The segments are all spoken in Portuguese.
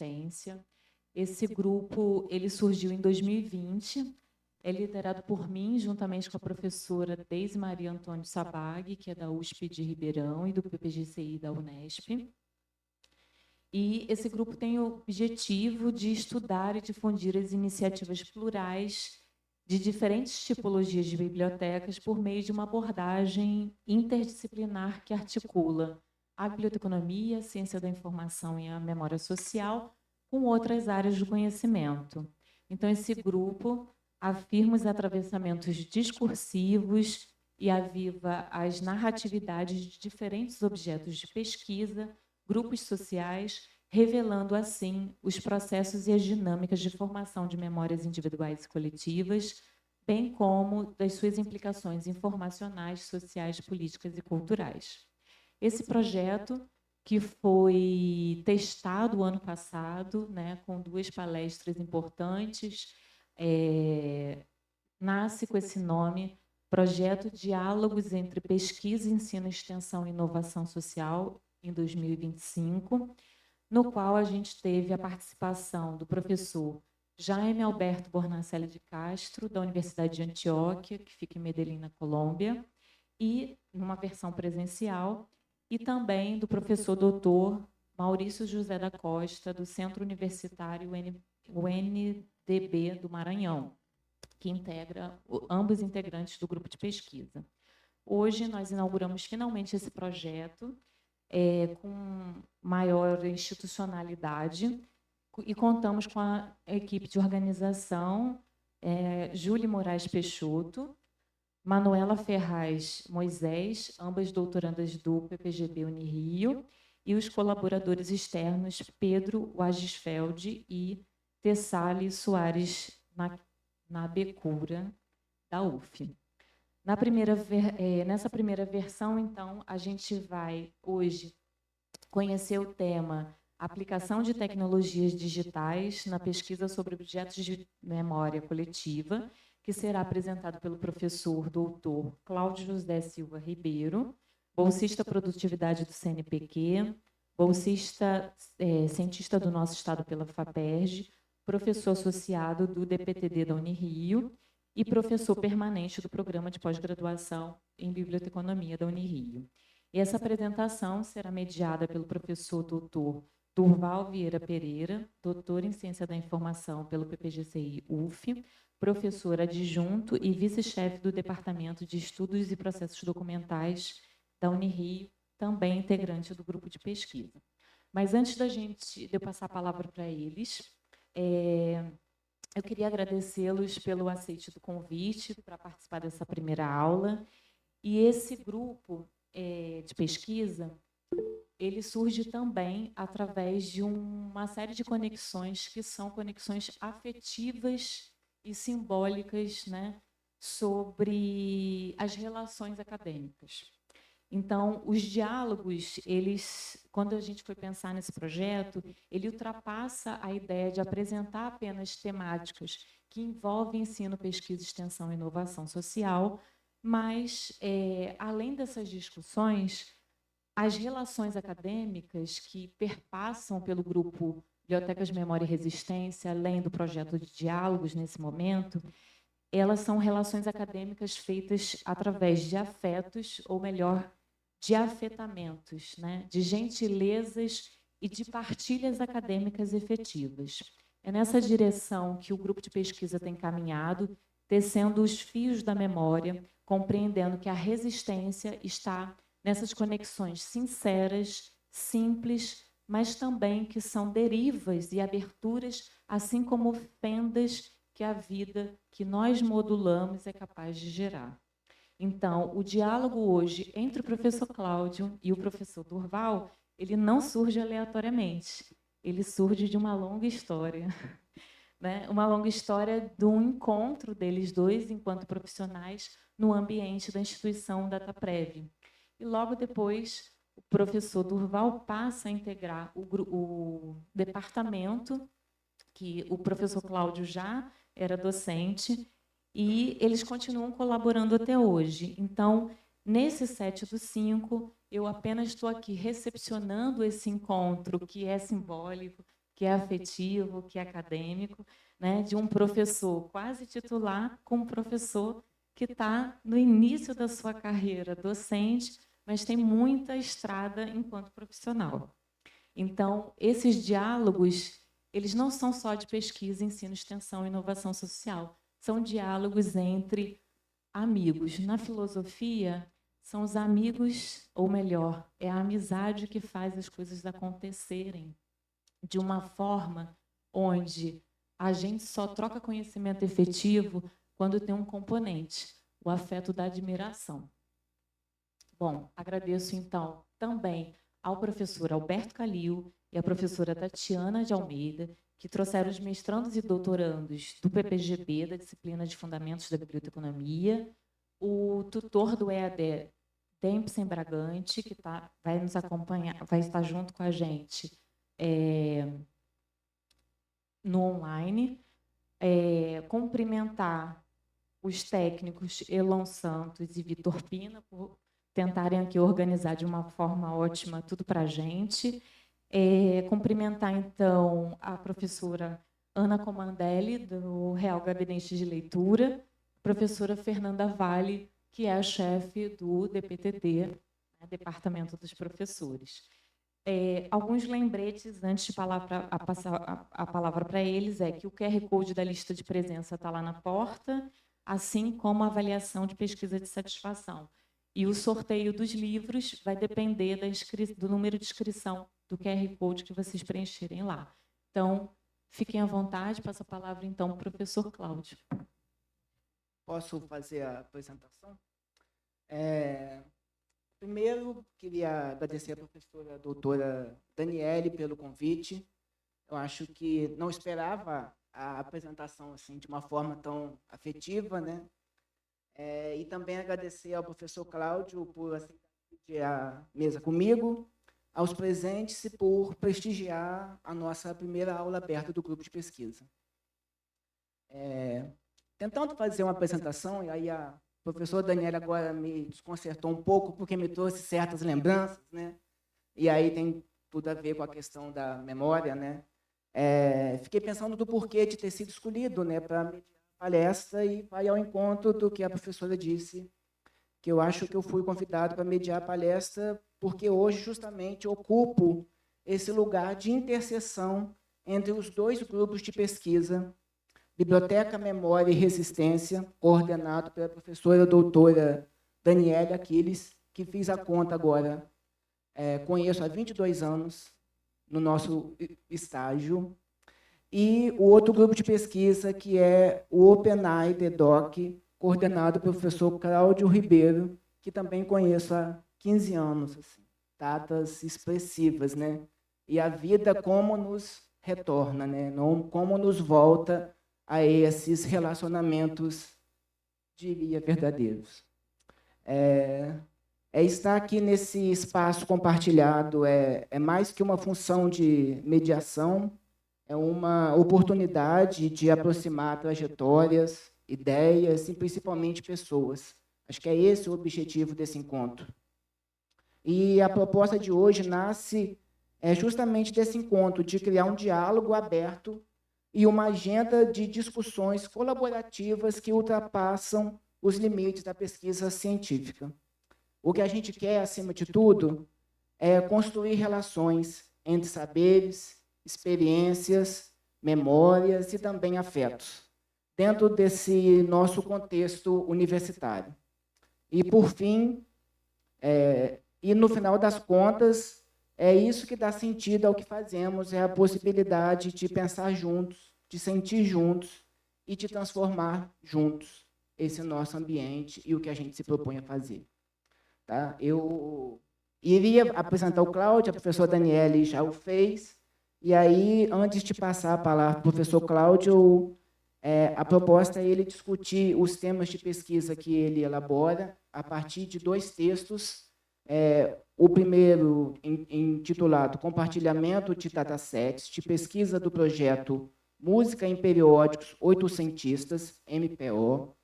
Resistência. Esse grupo ele surgiu em 2020, é liderado por mim, juntamente com a professora Deise Maria Antônio Sabag, que é da USP de Ribeirão e do PPGCI da Unesp. E esse grupo tem o objetivo de estudar e difundir as iniciativas plurais de diferentes tipologias de bibliotecas por meio de uma abordagem interdisciplinar que articula a biblioteconomia, a ciência da informação e a memória social com outras áreas do conhecimento. Então, esse grupo afirma os atravessamentos discursivos e aviva as narratividades de diferentes objetos de pesquisa, grupos sociais, revelando, assim, os processos e as dinâmicas de formação de memórias individuais e coletivas, bem como das suas implicações informacionais, sociais, políticas e culturais. Esse projeto, que foi testado ano passado, né, com 2 palestras importantes, nasce com esse nome, Projeto Diálogos entre Pesquisa, Ensino, Extensão e Inovação Social, em 2025, no qual a gente teve a participação do professor Jaime Alberto Bornacelli de Castro, da Universidade de Antioquia, que fica em Medellín, na Colômbia, e numa versão presencial, e também do professor doutor Maurício José da Costa, do Centro Universitário UNDB do Maranhão, que integra ambos integrantes do grupo de pesquisa. Hoje, nós inauguramos finalmente esse projeto, com maior institucionalidade, e contamos com a equipe de organização, Júlia Moraes Peixoto, Manuela Ferraz Moisés, ambas doutorandas do PPGB Unirio, e os colaboradores externos Pedro Wagisfeld e Tessali Soares Nabecura, da UF. Nessa primeira versão, então, a gente vai, hoje, conhecer o tema Aplicação de Tecnologias Digitais na Pesquisa sobre Objetos de Memória Coletiva, que será apresentado pelo professor doutor Cláudio José Silva Ribeiro, bolsista Produtividade do CNPq, bolsista cientista do nosso estado pela FAPERJ, professor associado do DPTD da Unirio e professor permanente do Programa de Pós-Graduação em Biblioteconomia da Unirio. E essa apresentação será mediada pelo professor doutor Durval Vieira Pereira, doutor em Ciência da Informação pelo PPGCI UF, professor adjunto e vice-chefe do Departamento de Estudos e Processos Documentais da Unirio, também integrante do grupo de pesquisa. Mas antes de eu passar a palavra para eles, eu queria agradecê-los pelo aceite do convite para participar dessa primeira aula. E esse grupo de pesquisa, ele surge também através de uma série de conexões que são conexões afetivas e simbólicas, né, sobre as relações acadêmicas. Então, os diálogos, quando a gente foi pensar nesse projeto, ele ultrapassa a ideia de apresentar apenas temáticas que envolvem ensino, pesquisa, extensão e inovação social, mas, além dessas discussões, as relações acadêmicas que perpassam pelo grupo Bibliotecas de Memória e Resistência, além do projeto de diálogos nesse momento, elas são relações acadêmicas feitas através de afetos, ou melhor, de afetamentos, né? De gentilezas e de partilhas acadêmicas efetivas. É nessa direção que o grupo de pesquisa tem caminhado, tecendo os fios da memória, compreendendo que a resistência está nessas conexões sinceras, simples, mas também que são derivas e aberturas, assim como fendas que a vida que nós modulamos é capaz de gerar. Então, o diálogo hoje entre o professor Cláudio e o professor Durval, ele não surge aleatoriamente, ele surge de uma longa história, né? Uma longa história de um encontro deles dois, enquanto profissionais, no ambiente da instituição DataPrev. E logo depois, o professor Durval passa a integrar o departamento, que o professor Cláudio já era docente, e eles continuam colaborando até hoje. Então, nesse 7/5, eu apenas estou aqui recepcionando esse encontro, que é simbólico, que é afetivo, que é acadêmico, né, de um professor quase titular com um professor que está no início da sua carreira docente, mas tem muita estrada enquanto profissional. Então, esses diálogos, eles não são só de pesquisa, ensino, extensão e inovação social, são diálogos entre amigos. Na filosofia, são os amigos, ou melhor, é a amizade que faz as coisas acontecerem de uma forma onde a gente só troca conhecimento efetivo quando tem um componente, o afeto da admiração. Bom, agradeço, então, também ao professor Alberto Calil e à professora Tatiana de Almeida, que trouxeram os mestrandos e doutorandos do PPGB, da disciplina de Fundamentos da Biblioteconomia, o tutor do EAD, Dempsey Bragante, que vai nos acompanhar, vai estar junto com a gente no online, cumprimentar os técnicos Elon Santos e Vitor Pina por tentarem aqui organizar de uma forma ótima tudo para a gente. Cumprimentar, então, a professora Ana Comandelli, do Real Gabinete de Leitura, professora Fernanda Vale, que é a chefe do DPTD, né, Departamento dos Professores. Alguns lembretes, antes de passar a palavra para eles, é que o QR Code da lista de presença está lá na porta, assim como a avaliação de pesquisa de satisfação. E o sorteio dos livros vai depender do número de inscrição do QR Code que vocês preencherem lá. Então, fiquem à vontade, passo a palavra, então, para o professor Cláudio. Posso fazer a apresentação? Primeiro, queria agradecer à professora doutora Daniele pelo convite. Eu acho que não esperava a apresentação assim, de uma forma tão afetiva, né? E também agradecer ao professor Cláudio por aceitar a mesa comigo, aos presentes e por prestigiar a nossa primeira aula aberta do grupo de pesquisa. Tentando fazer uma apresentação, e aí a professora Daniela agora me desconcertou um pouco, porque me trouxe certas lembranças, né? E aí tem tudo a ver com a questão da memória, né? Fiquei pensando do porquê de ter sido escolhido, né, para mediar a palestra, e vai ao encontro do que a professora disse, que eu acho que eu fui convidado para mediar a palestra porque hoje justamente ocupo esse lugar de interseção entre os dois grupos de pesquisa, Biblioteca, Memória e Resistência, coordenado pela professora doutora Daniele Aquiles, que fiz a conta agora, conheço há 22 anos, no nosso estágio, e o outro grupo de pesquisa, que é o OpenAI DEDOC, coordenado pelo professor Cláudio Ribeiro, que também conheço há 15 anos, assim, datas expressivas, né? E a vida como nos retorna, né? Não, como nos volta a esses relacionamentos, diria, verdadeiros. Estar aqui nesse espaço compartilhado é mais que uma função de mediação, é uma oportunidade de aproximar trajetórias, ideias e principalmente pessoas. Acho que é esse o objetivo desse encontro. E a proposta de hoje nasce justamente desse encontro, de criar um diálogo aberto e uma agenda de discussões colaborativas que ultrapassam os limites da pesquisa científica. O que a gente quer, acima de tudo, é construir relações entre saberes, experiências, memórias e também afetos, dentro desse nosso contexto universitário. E, por fim, e no final das contas, é isso que dá sentido ao que fazemos, é a possibilidade de pensar juntos, de sentir juntos e de transformar juntos esse nosso ambiente e o que a gente se propõe a fazer. Tá? Eu iria apresentar o Cláudio, a professora Daniele já o fez, e aí, antes de passar a palavra para o professor Cláudio, a proposta é ele discutir os temas de pesquisa que ele elabora a partir de dois textos, o primeiro intitulado Compartilhamento de Datasets de Pesquisa do Projeto Música em Periódicos Oitocentistas, MPO,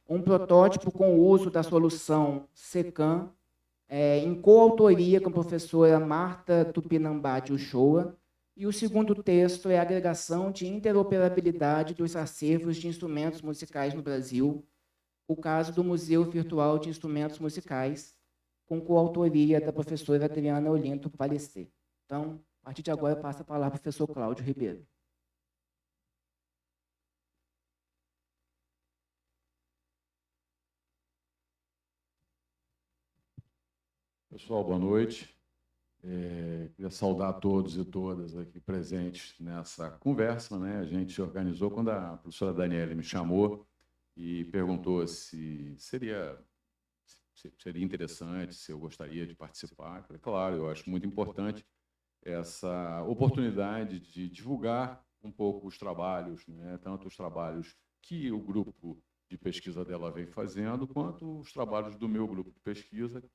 um protótipo com o uso da solução SECAM, em coautoria com a professora Marta Tupinambá de Uchoa, E o segundo texto é a agregação de interoperabilidade dos acervos de instrumentos musicais no Brasil, o caso do Museu Virtual de Instrumentos Musicais, com coautoria da professora Adriana Olinto Palestê. Então, a partir de agora, eu passo a palavra ao professor Cláudio Ribeiro. Pessoal, boa noite. Queria saudar todos e todas aqui presentes nessa conversa, né? A gente organizou quando a professora Daniele me chamou e perguntou se seria interessante, se eu gostaria de participar. Falei, claro, eu acho muito importante essa oportunidade de divulgar um pouco os trabalhos, né? Tanto os trabalhos que o grupo de pesquisa dela vem fazendo, quanto os trabalhos do meu grupo de pesquisa, que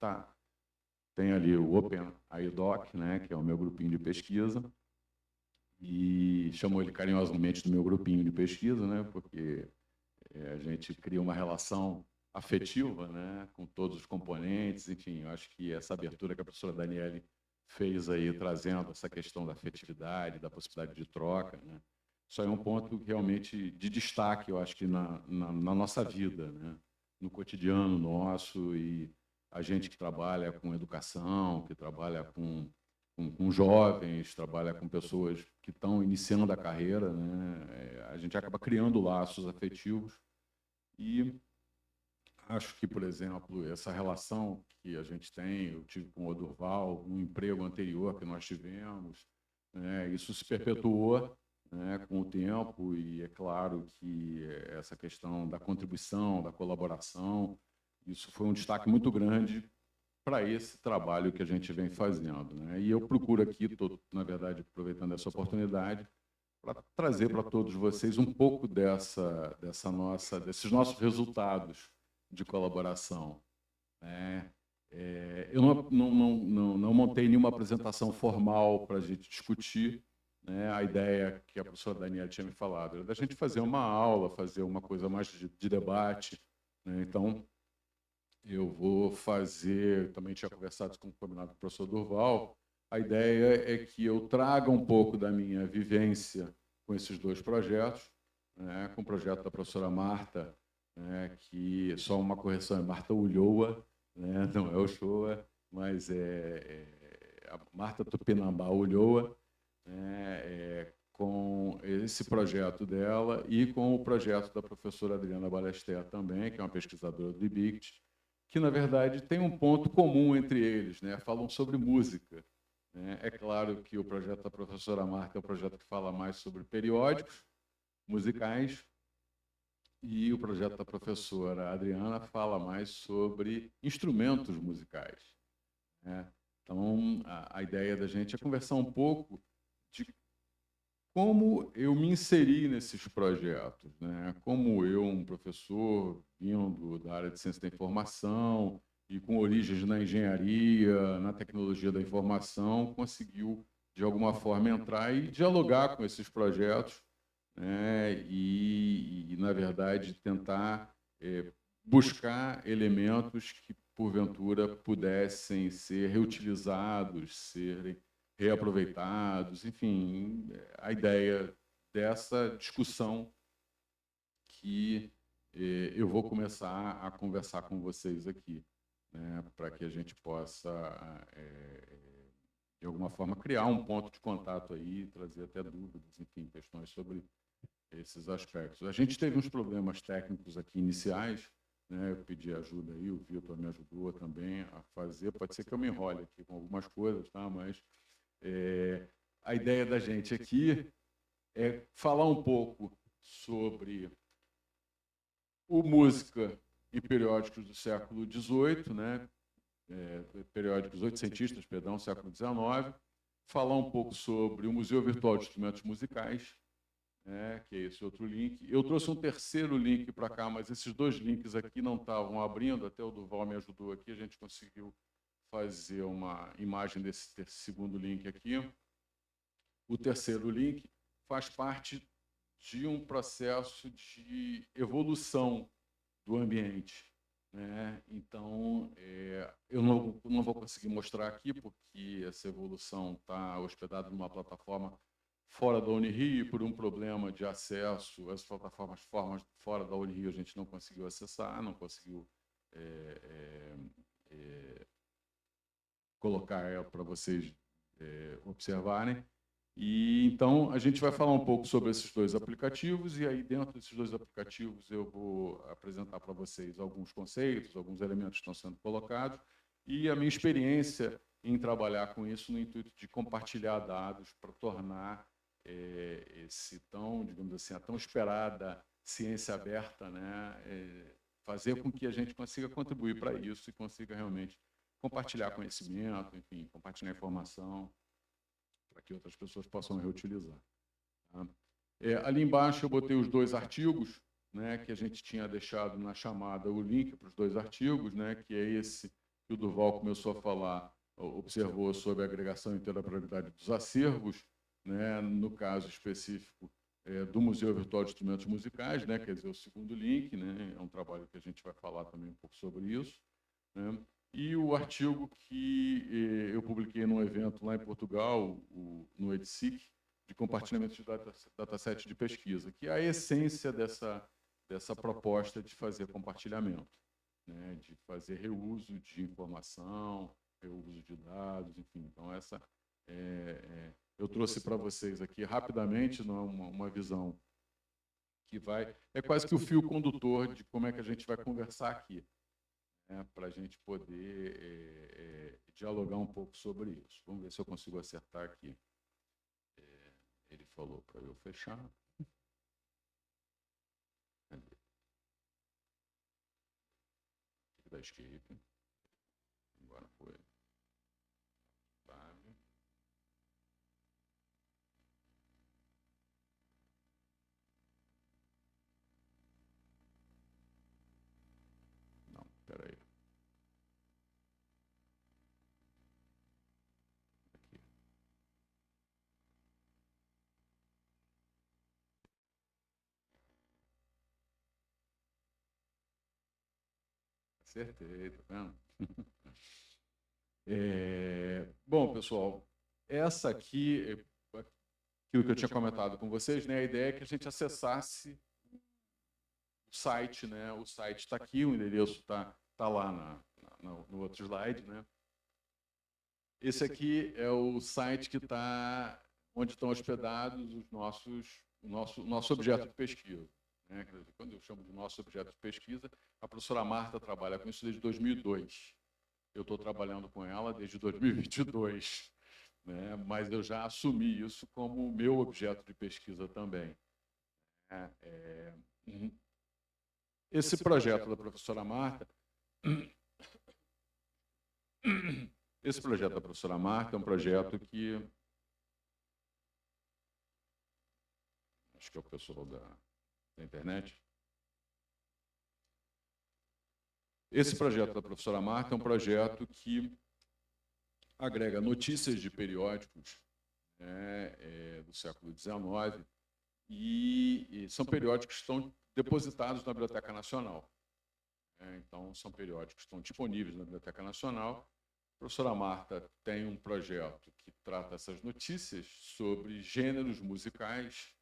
tem ali o Open IDOC, né, que é o meu grupinho de pesquisa, e chamo ele carinhosamente do meu grupinho de pesquisa, né, porque a gente cria uma relação afetiva, né, com todos os componentes. Enfim, eu acho que essa abertura que a professora Daniele fez aí, trazendo essa questão da afetividade, da possibilidade de troca, né, isso aí é um ponto realmente de destaque, eu acho que na nossa vida, né, no cotidiano nosso. E a gente que trabalha com educação, que trabalha com jovens, trabalha com pessoas que estão iniciando a carreira, né? A gente acaba criando laços afetivos. E acho que, por exemplo, essa relação que a gente tem, eu tive com o Durval, no emprego anterior que nós tivemos, né? Isso se perpetuou, né, com o tempo. E é claro que essa questão da contribuição, da colaboração, isso foi um destaque muito grande para esse trabalho que a gente vem fazendo, né? E eu procuro aqui, estou, na verdade, aproveitando essa oportunidade, para trazer para todos vocês um pouco desses nossos resultados de colaboração, né? Eu não montei nenhuma apresentação formal para a gente discutir, né? A ideia que a professora Daniela tinha me falado era da gente fazer uma aula, fazer uma coisa mais de debate, né? Então, eu vou fazer, também tinha conversado com o combinado com o professor Durval, a ideia é que eu traga um pouco da minha vivência com esses dois projetos, né, com o projeto da professora Marta, né, que, só uma correção, é Marta Ulloa, né, não é Ochoa, mas é a Marta Tupinambá Ulloa, né, com esse projeto dela e com o projeto da professora Adriana Balesté também, que é uma pesquisadora do IBICT, que, na verdade, tem um ponto comum entre eles, né? Falam sobre música, né? É claro que o projeto da professora Marta é um projeto que fala mais sobre periódicos musicais, e o projeto da professora Adriana fala mais sobre instrumentos musicais, né? Então, a ideia da gente é conversar um pouco de como eu me inseri nesses projetos, né? Como eu, um professor vindo da área de ciência da informação e com origens na engenharia, na tecnologia da informação, conseguiu, de alguma forma, entrar e dialogar com esses projetos, né? Na verdade, tentar buscar elementos que, porventura, pudessem ser reutilizados, serem reaproveitados. Enfim, a ideia dessa discussão que eu vou começar a conversar com vocês aqui, né, para que a gente possa, de alguma forma, criar um ponto de contato aí, trazer até dúvidas, enfim, questões sobre esses aspectos. A gente teve uns problemas técnicos aqui iniciais, né? Eu pedi ajuda aí, o Vitor me ajudou também a fazer. Pode ser que eu me enrole aqui com algumas coisas, tá? Mas a ideia da gente aqui é falar um pouco sobre o música em periódicos do século XVIII, né? Periódicos oitocentistas, perdão, século XIX, falar um pouco sobre o Museu Virtual de Instrumentos Musicais, que é esse outro link. Eu trouxe um terceiro link para cá, mas esses dois links aqui não estavam abrindo, até o Durval me ajudou aqui, a gente conseguiu fazer uma imagem desse segundo link aqui. O terceiro link faz parte de um processo de evolução do ambiente, né? Então, eu não vou conseguir mostrar aqui, porque essa evolução está hospedada numa plataforma fora da Unirio, por um problema de acesso, as plataformas fora da Unirio a gente não conseguiu acessar, não conseguiu colocar para vocês observarem. E então a gente vai falar um pouco sobre esses dois aplicativos, e aí dentro desses dois aplicativos eu vou apresentar para vocês alguns conceitos, alguns elementos que estão sendo colocados, e a minha experiência em trabalhar com isso no intuito de compartilhar dados para tornar esse tão, digamos assim, a tão esperada ciência aberta, né, fazer com que a gente consiga contribuir para isso e consiga realmente compartilhar conhecimento, enfim, compartilhar informação, para que outras pessoas possam reutilizar. Tá? Ali embaixo eu botei os dois artigos, né, que a gente tinha deixado na chamada o link para os dois artigos, né, que é esse que o Durval começou a falar, observou sobre a agregação e interoperabilidade dos acervos, né, no caso específico do Museu Virtual de Instrumentos Musicais, né, quer dizer, o segundo link, né, é um trabalho que a gente vai falar também um pouco sobre isso, né, e o artigo que eu publiquei num evento lá em Portugal, no EDSIC, de compartilhamento de dataset de pesquisa, que é a essência dessa proposta de fazer compartilhamento, né, de fazer reuso de informação, reuso de dados, enfim. Então, eu trouxe para vocês aqui rapidamente uma visão que é quase que o fio condutor de como é que a gente vai conversar aqui, né, para a gente poder dialogar um pouco sobre isso. Vamos ver se eu consigo acertar aqui. Ele falou para eu fechar. Cadê? Da escape. Agora foi. Sabe? Não, espera aí. Aqui. Acertei, tá vendo? Bom, pessoal, essa aqui, aquilo que eu tinha comentado com vocês, né, a ideia é que a gente acessasse o site, né? O site está aqui, o endereço está lá no outro slide, né? Esse aqui é o site que está onde estão hospedados o nosso objeto de pesquisa, né? Quando eu chamo de nosso objeto de pesquisa, a professora Marta trabalha com isso desde 2002. Eu estou trabalhando com ela desde 2022, né? Mas eu já assumi isso como o meu objeto de pesquisa também. Esse projeto da professora Marta, é um projeto que acho que é o pessoal da internet. Esse projeto da professora Marta é um projeto que agrega notícias de periódicos, né, do século XIX, e são periódicos que estão depositados na Biblioteca Nacional. Então, são periódicos que estão disponíveis na Biblioteca Nacional. A professora Marta tem um projeto que trata essas notícias sobre gêneros musicais,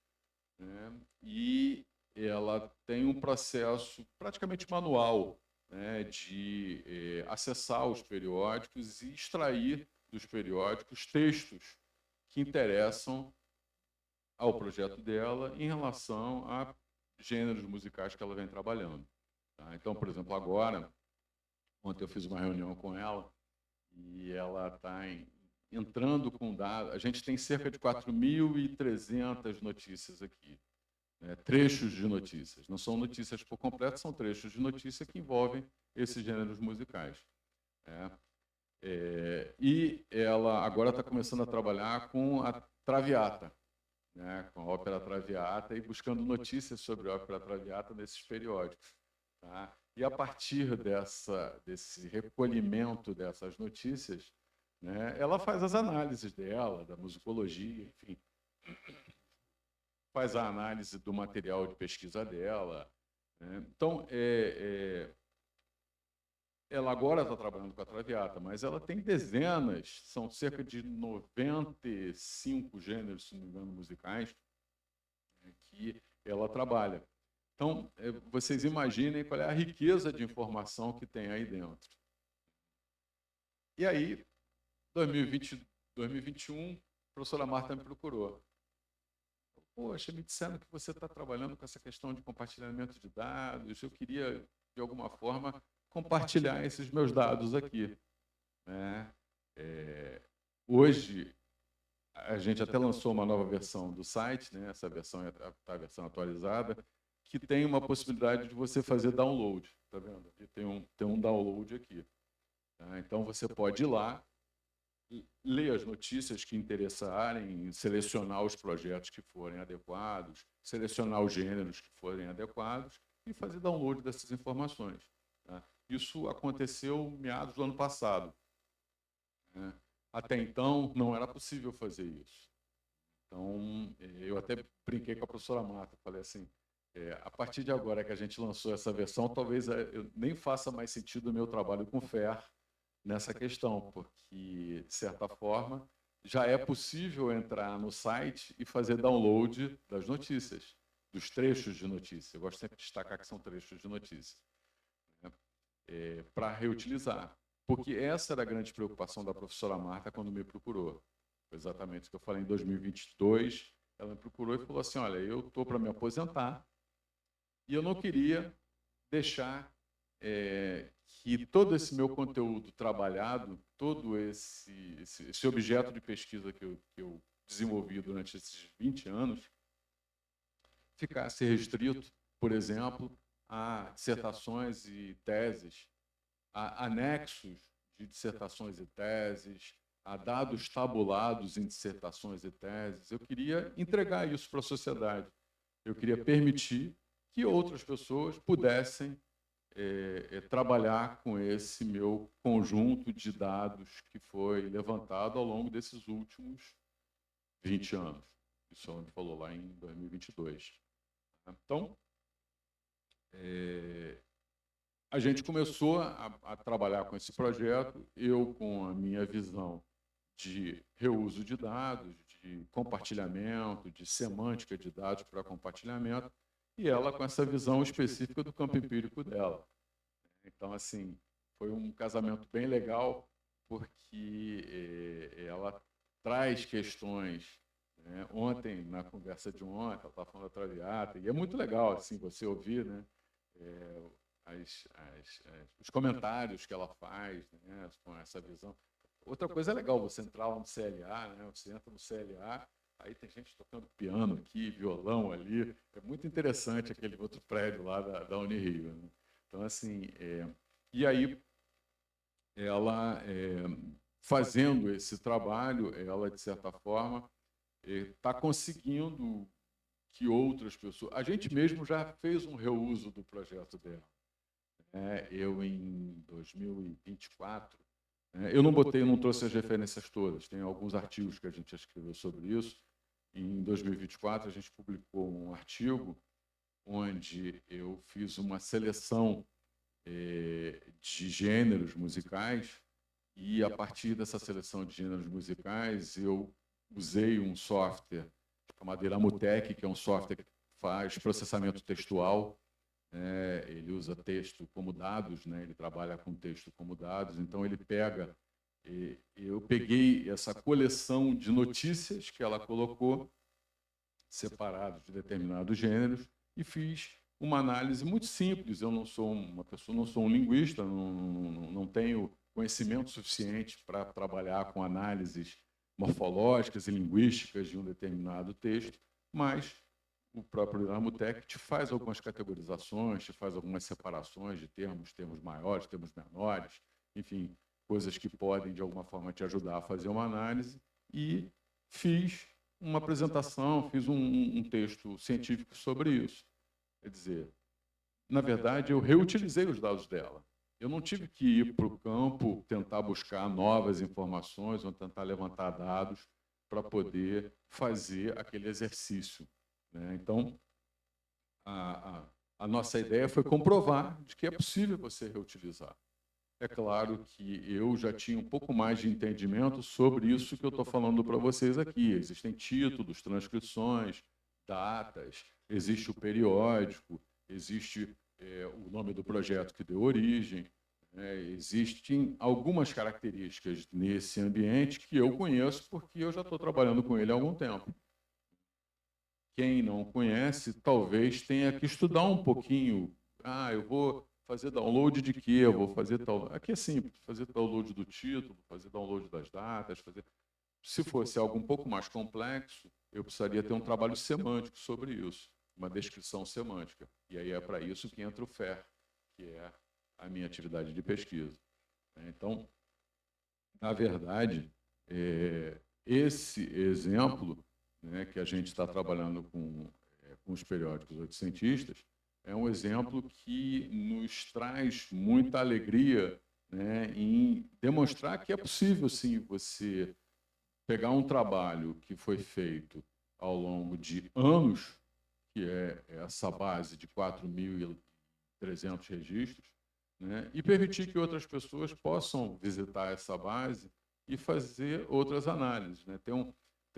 né, e ela tem um processo praticamente manual, né, de acessar os periódicos e extrair dos periódicos textos que interessam ao projeto dela em relação a gêneros musicais que ela vem trabalhando. Tá? Então, por exemplo, agora, ontem eu fiz uma reunião com ela e ela está entrando com dados. A gente tem cerca de 4.300 notícias aqui, né? Trechos de notícias. Não são notícias por completo, são trechos de notícia que envolvem esses gêneros musicais. E ela agora está começando a trabalhar com a Traviata, né, com a Ópera Traviata, e buscando notícias sobre a Ópera Traviata nesses periódicos. Tá? E a partir desse recolhimento dessas notícias, né, ela faz as análises dela, da musicologia, enfim, faz a análise do material de pesquisa dela. Né? Então, ela agora está trabalhando com a Traviata, mas ela tem dezenas, são cerca de 95 gêneros, se não me engano, musicais, que ela trabalha. Então, vocês imaginem qual é a riqueza de informação que tem aí dentro. E aí, 2020, 2021, a professora Marta me procurou. Poxa, me disseram que você está trabalhando com essa questão de compartilhamento de dados, eu queria, de alguma forma, compartilhar esses meus dados aqui. Né? Hoje, a gente até lançou uma nova versão do site, né? Essa versão está a versão atualizada, que tem uma possibilidade de você fazer download. Tá vendo? E tem um download aqui. Tá? Então, você pode ir lá, ler as notícias que interessarem, selecionar os projetos que forem adequados, selecionar os gêneros que forem adequados e fazer download dessas informações. Tá? Isso aconteceu meados do ano passado. Né? Até então, não era possível fazer isso. Então, eu até brinquei com a professora Marta, falei assim, a partir de agora que a gente lançou essa versão, talvez eu nem faça mais sentido o meu trabalho com FAIR nessa questão, porque, de certa forma, já é possível entrar no site e fazer download das notícias, dos trechos de notícia. Eu gosto sempre de destacar que são trechos de notícia, né? Para reutilizar. Porque essa era a grande preocupação da professora Marta quando me procurou. Foi exatamente o que eu falei em 2022. Ela me procurou e falou assim, olha, eu estou para me aposentar e eu não queria deixar que todo esse meu conteúdo trabalhado, todo esse objeto de pesquisa que eu desenvolvi durante esses 20 anos, ficasse restrito, por exemplo, a dissertações e teses, a anexos de dissertações e teses, a dados tabulados em dissertações e teses. Eu queria entregar isso para a sociedade. Eu queria permitir que outras pessoas pudessem trabalhar com esse meu conjunto de dados que foi levantado ao longo desses últimos 20 anos. Isso ela me falou lá em 2022. Então, a gente começou a trabalhar com esse projeto, eu com a minha visão de reuso de dados, de compartilhamento, de semântica de dados para compartilhamento, e ela com essa visão específica do campo empírico dela. Então, assim, foi um casamento bem legal, porque ela traz questões, né? Ontem, na conversa de ontem, ela estava falando da Traviata, e é muito legal assim, você ouvir, né? Os comentários que ela faz, né? Com essa visão. Outra coisa é legal, você entrar lá no CLA, né? Você entra no CLA, aí tem gente tocando piano aqui, violão ali. É muito interessante aquele outro prédio lá da Unirio, né? Então, assim, e aí ela, fazendo esse trabalho, ela, de certa forma, está conseguindo que outras pessoas... A gente mesmo já fez um reuso do projeto dela. Eu, em 2024, eu não trouxe as referências todas, tem alguns artigos que a gente já escreveu sobre isso. Em 2024, a gente publicou um artigo onde eu fiz uma seleção de gêneros musicais e, a partir dessa seleção de gêneros musicais, eu usei um software chamado Iramutec, que é um software que faz processamento textual. Ele usa texto como dados, né? Ele trabalha com texto como dados, então ele pega... Eu peguei essa coleção de notícias que ela colocou, separadas de determinados gêneros, e fiz uma análise muito simples. Eu não sou uma pessoa, não sou um linguista, não tenho conhecimento suficiente para trabalhar com análises morfológicas e linguísticas de um determinado texto, mas o próprio Iramutec te faz algumas categorizações, te faz algumas separações de termos maiores, termos menores, enfim, coisas que podem, de alguma forma, te ajudar a fazer uma análise, e fiz uma apresentação, fiz um texto científico sobre isso. Quer dizer, na verdade, eu reutilizei os dados dela. Eu não tive que ir para o campo tentar buscar novas informações ou tentar levantar dados para poder fazer aquele exercício, né? Então, a nossa ideia foi comprovar de que é possível você reutilizar. é claro que eu já tinha um pouco mais de entendimento sobre isso que eu estou falando para vocês aqui. Existem títulos, transcrições, datas, existe o periódico, existe o nome do projeto que deu origem, né? Existem algumas características nesse ambiente que eu conheço porque eu já estou trabalhando com ele há algum tempo. Quem não conhece, talvez tenha que estudar um pouquinho. Eu vou fazer download de quê? Eu vou fazer tal. Aqui é simples, fazer download do título, fazer download das datas, fazer. Se fosse algo um pouco mais complexo, eu precisaria ter um trabalho semântico sobre isso, uma descrição semântica. E aí é para isso que entra o FAIR, que é a minha atividade de pesquisa. Então, na verdade, esse exemplo, né, que a gente está trabalhando com os periódicos oitocentistas, é um exemplo que nos traz muita alegria, né, em demonstrar que é possível, sim, você pegar um trabalho que foi feito ao longo de anos, que é essa base de 4.300 registros, né, e permitir que outras pessoas possam visitar essa base e fazer outras análises, né? Tem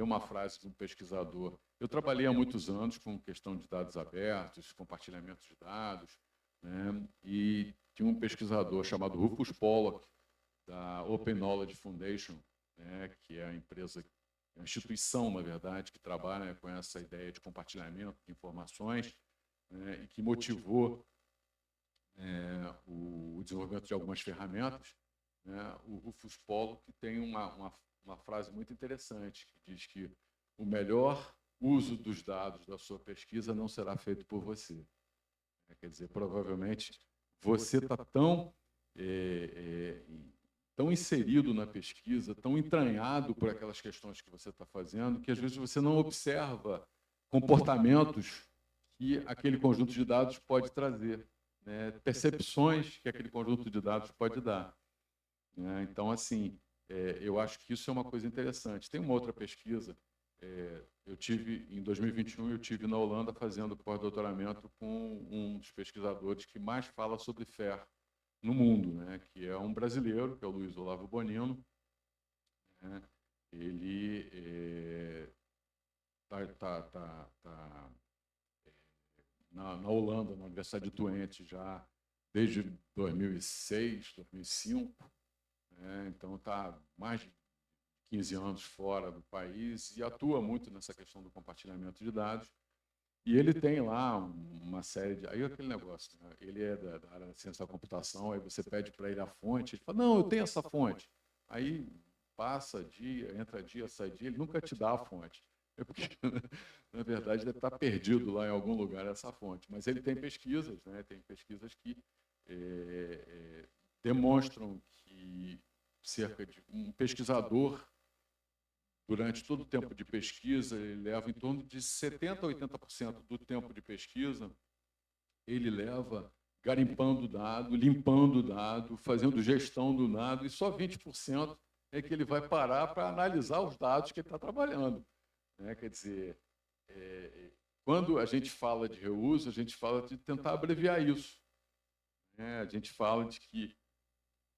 uma frase de um pesquisador. Eu trabalhei há muitos anos com questão de dados abertos, compartilhamento de dados, né? E tinha um pesquisador chamado Rufus Pollock, da Open Knowledge Foundation, né? Que é a empresa, a instituição, na verdade, que trabalha com essa ideia de compartilhamento de informações, né? E que motivou o desenvolvimento de algumas ferramentas, né? O Rufus Pollock tem uma frase muito interessante, que diz que o melhor uso dos dados da sua pesquisa não será feito por você. Quer dizer, provavelmente, você está tão inserido na pesquisa, tão entranhado por aquelas questões que você está fazendo, que às vezes você não observa comportamentos que aquele conjunto de dados pode trazer, né? Percepções que aquele conjunto de dados pode dar, né? Então, assim, eu acho que isso é uma coisa interessante. Tem uma outra pesquisa, em 2021, eu tive na Holanda fazendo pós-doutoramento com um dos pesquisadores que mais fala sobre FAIR no mundo, né? Que é um brasileiro, que é o Luiz Olavo Bonino, né? Ele está na Holanda, na Universidade de Twente, já desde 2006, 2005, né? Então está mais de 15 anos fora do país e atua muito nessa questão do compartilhamento de dados. E ele tem lá uma série de... Aí é aquele negócio, né? Ele é da área da ciência da computação, aí você pede para ele a fonte, ele fala, não, eu tenho essa fonte. Aí passa dia, entra dia, sai dia, ele nunca te dá a fonte. É porque, na verdade, deve estar perdido lá em algum lugar essa fonte. Mas ele tem pesquisas, né? Tem pesquisas que demonstram que cerca de um pesquisador, durante todo o tempo de pesquisa, ele leva em torno de 70% a 80% do tempo de pesquisa, ele leva garimpando dado, limpando dado, fazendo gestão do dado, e só 20% é que ele vai parar para analisar os dados que ele está trabalhando, né? Quer dizer, quando a gente fala de reuso, a gente fala de tentar abreviar isso, né? A gente fala de que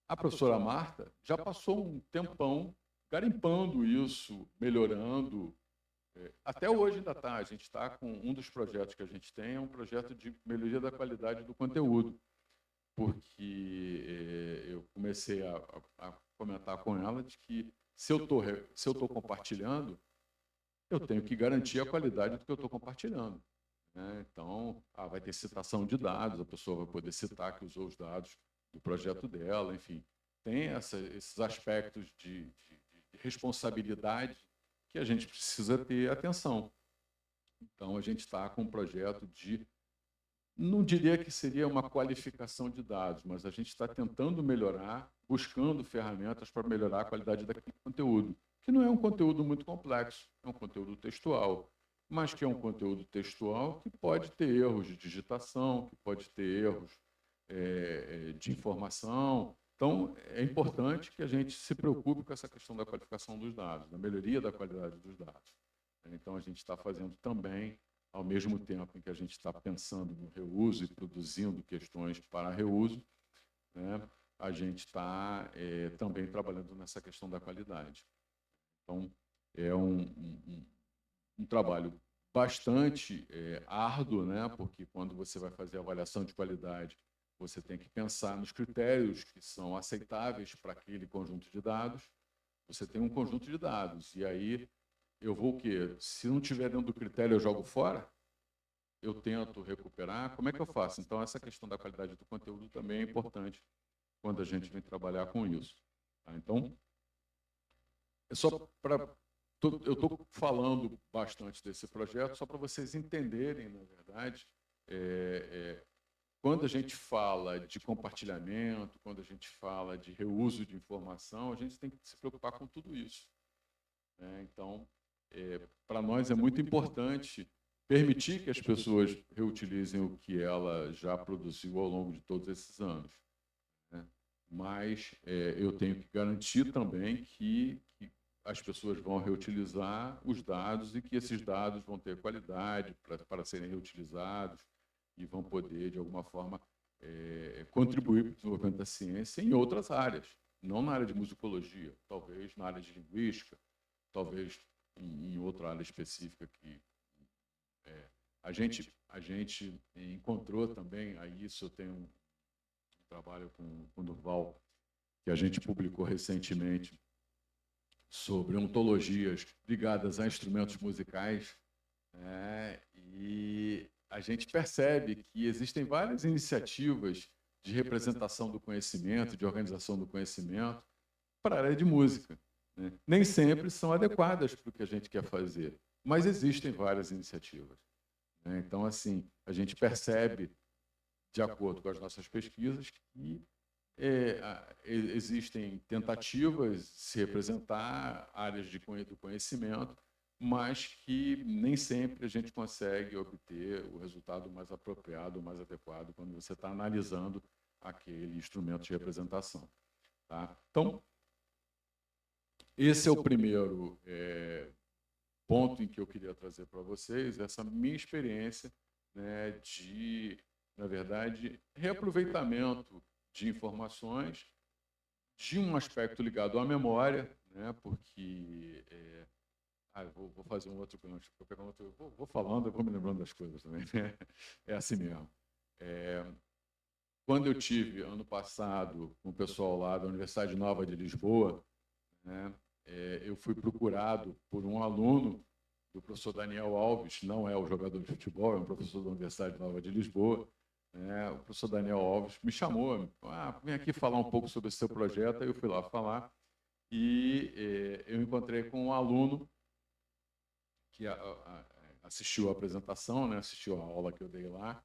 a professora Marta já passou um tempão garimpando isso, melhorando. Até hoje ainda está. A gente está com um dos projetos que a gente tem, é um projeto de melhoria da qualidade do conteúdo, porque eu comecei a comentar com ela de que se eu estou compartilhando, eu tenho que garantir a qualidade do que eu estou compartilhando, né? Então, vai ter citação de dados, a pessoa vai poder citar que usou os dados do projeto dela, enfim. Tem esses aspectos de responsabilidade que a gente precisa ter atenção. Então, a gente está com um projeto de, não diria que seria uma qualificação de dados, mas a gente está tentando melhorar, buscando ferramentas para melhorar a qualidade daquele conteúdo, que não é um conteúdo muito complexo, é um conteúdo textual, mas que é um conteúdo textual que pode ter erros de digitação, que pode ter erros de informação. Então, é importante que a gente se preocupe com essa questão da qualificação dos dados, da melhoria da qualidade dos dados. Então, a gente está fazendo também, ao mesmo tempo em que a gente está pensando no reuso e produzindo questões para reuso, né? a gente está também trabalhando nessa questão da qualidade. Então, é um trabalho bastante árduo, né? Porque quando você vai fazer a avaliação de qualidade, você tem que pensar nos critérios que são aceitáveis para aquele conjunto de dados. Você tem um conjunto de dados, e aí eu vou o quê? Se não tiver dentro do critério, eu jogo fora? Eu tento recuperar? Como é que eu faço? Então, essa questão da qualidade do conteúdo também é importante quando a gente vem trabalhar com isso. Tá? Então, é só para... Eu estou falando bastante desse projeto só para vocês entenderem, na verdade, quando a gente fala de compartilhamento, quando a gente fala de reuso de informação, a gente tem que se preocupar com tudo isso. Né? Então, para nós é muito importante permitir que as pessoas reutilizem o que ela já produziu ao longo de todos esses anos. Né? Mas eu tenho que garantir também que as pessoas vão reutilizar os dados e que esses dados vão ter qualidade para serem reutilizados e vão poder, de alguma forma, contribuir para o desenvolvimento da ciência em outras áreas, não na área de musicologia, talvez na área de linguística, talvez em outra área específica que a gente encontrou também. Aí isso eu tenho um trabalho com o Durval, que a gente publicou recentemente, sobre ontologias ligadas a instrumentos musicais, e a gente percebe que existem várias iniciativas de representação do conhecimento, de organização do conhecimento para a área de música. Né? Nem sempre são adequadas para o que a gente quer fazer, mas existem várias iniciativas. Né? Então, assim, a gente percebe, de acordo com as nossas pesquisas, que existem tentativas de se representar áreas do conhecimento, mas que nem sempre a gente consegue obter o resultado mais apropriado, mais adequado, quando você está analisando aquele instrumento de representação. Tá? Então, esse é o primeiro ponto em que eu queria trazer para vocês, essa minha experiência, né, de, na verdade, reaproveitamento de informações, de um aspecto ligado à memória, né, porque... vou fazer um outro gancho, vou falando, eu vou me lembrando das coisas também. Né? É assim mesmo. Quando eu tive, ano passado, com o pessoal lá da Universidade Nova de Lisboa, né, eu fui procurado por um aluno do professor Daniel Alves, não é o jogador de futebol, é um professor da Universidade Nova de Lisboa. O professor Daniel Alves me chamou, vem aqui falar um pouco sobre esse seu projeto. Aí eu fui lá falar e eu encontrei com um aluno que assistiu a apresentação, né, assistiu a aula que eu dei lá,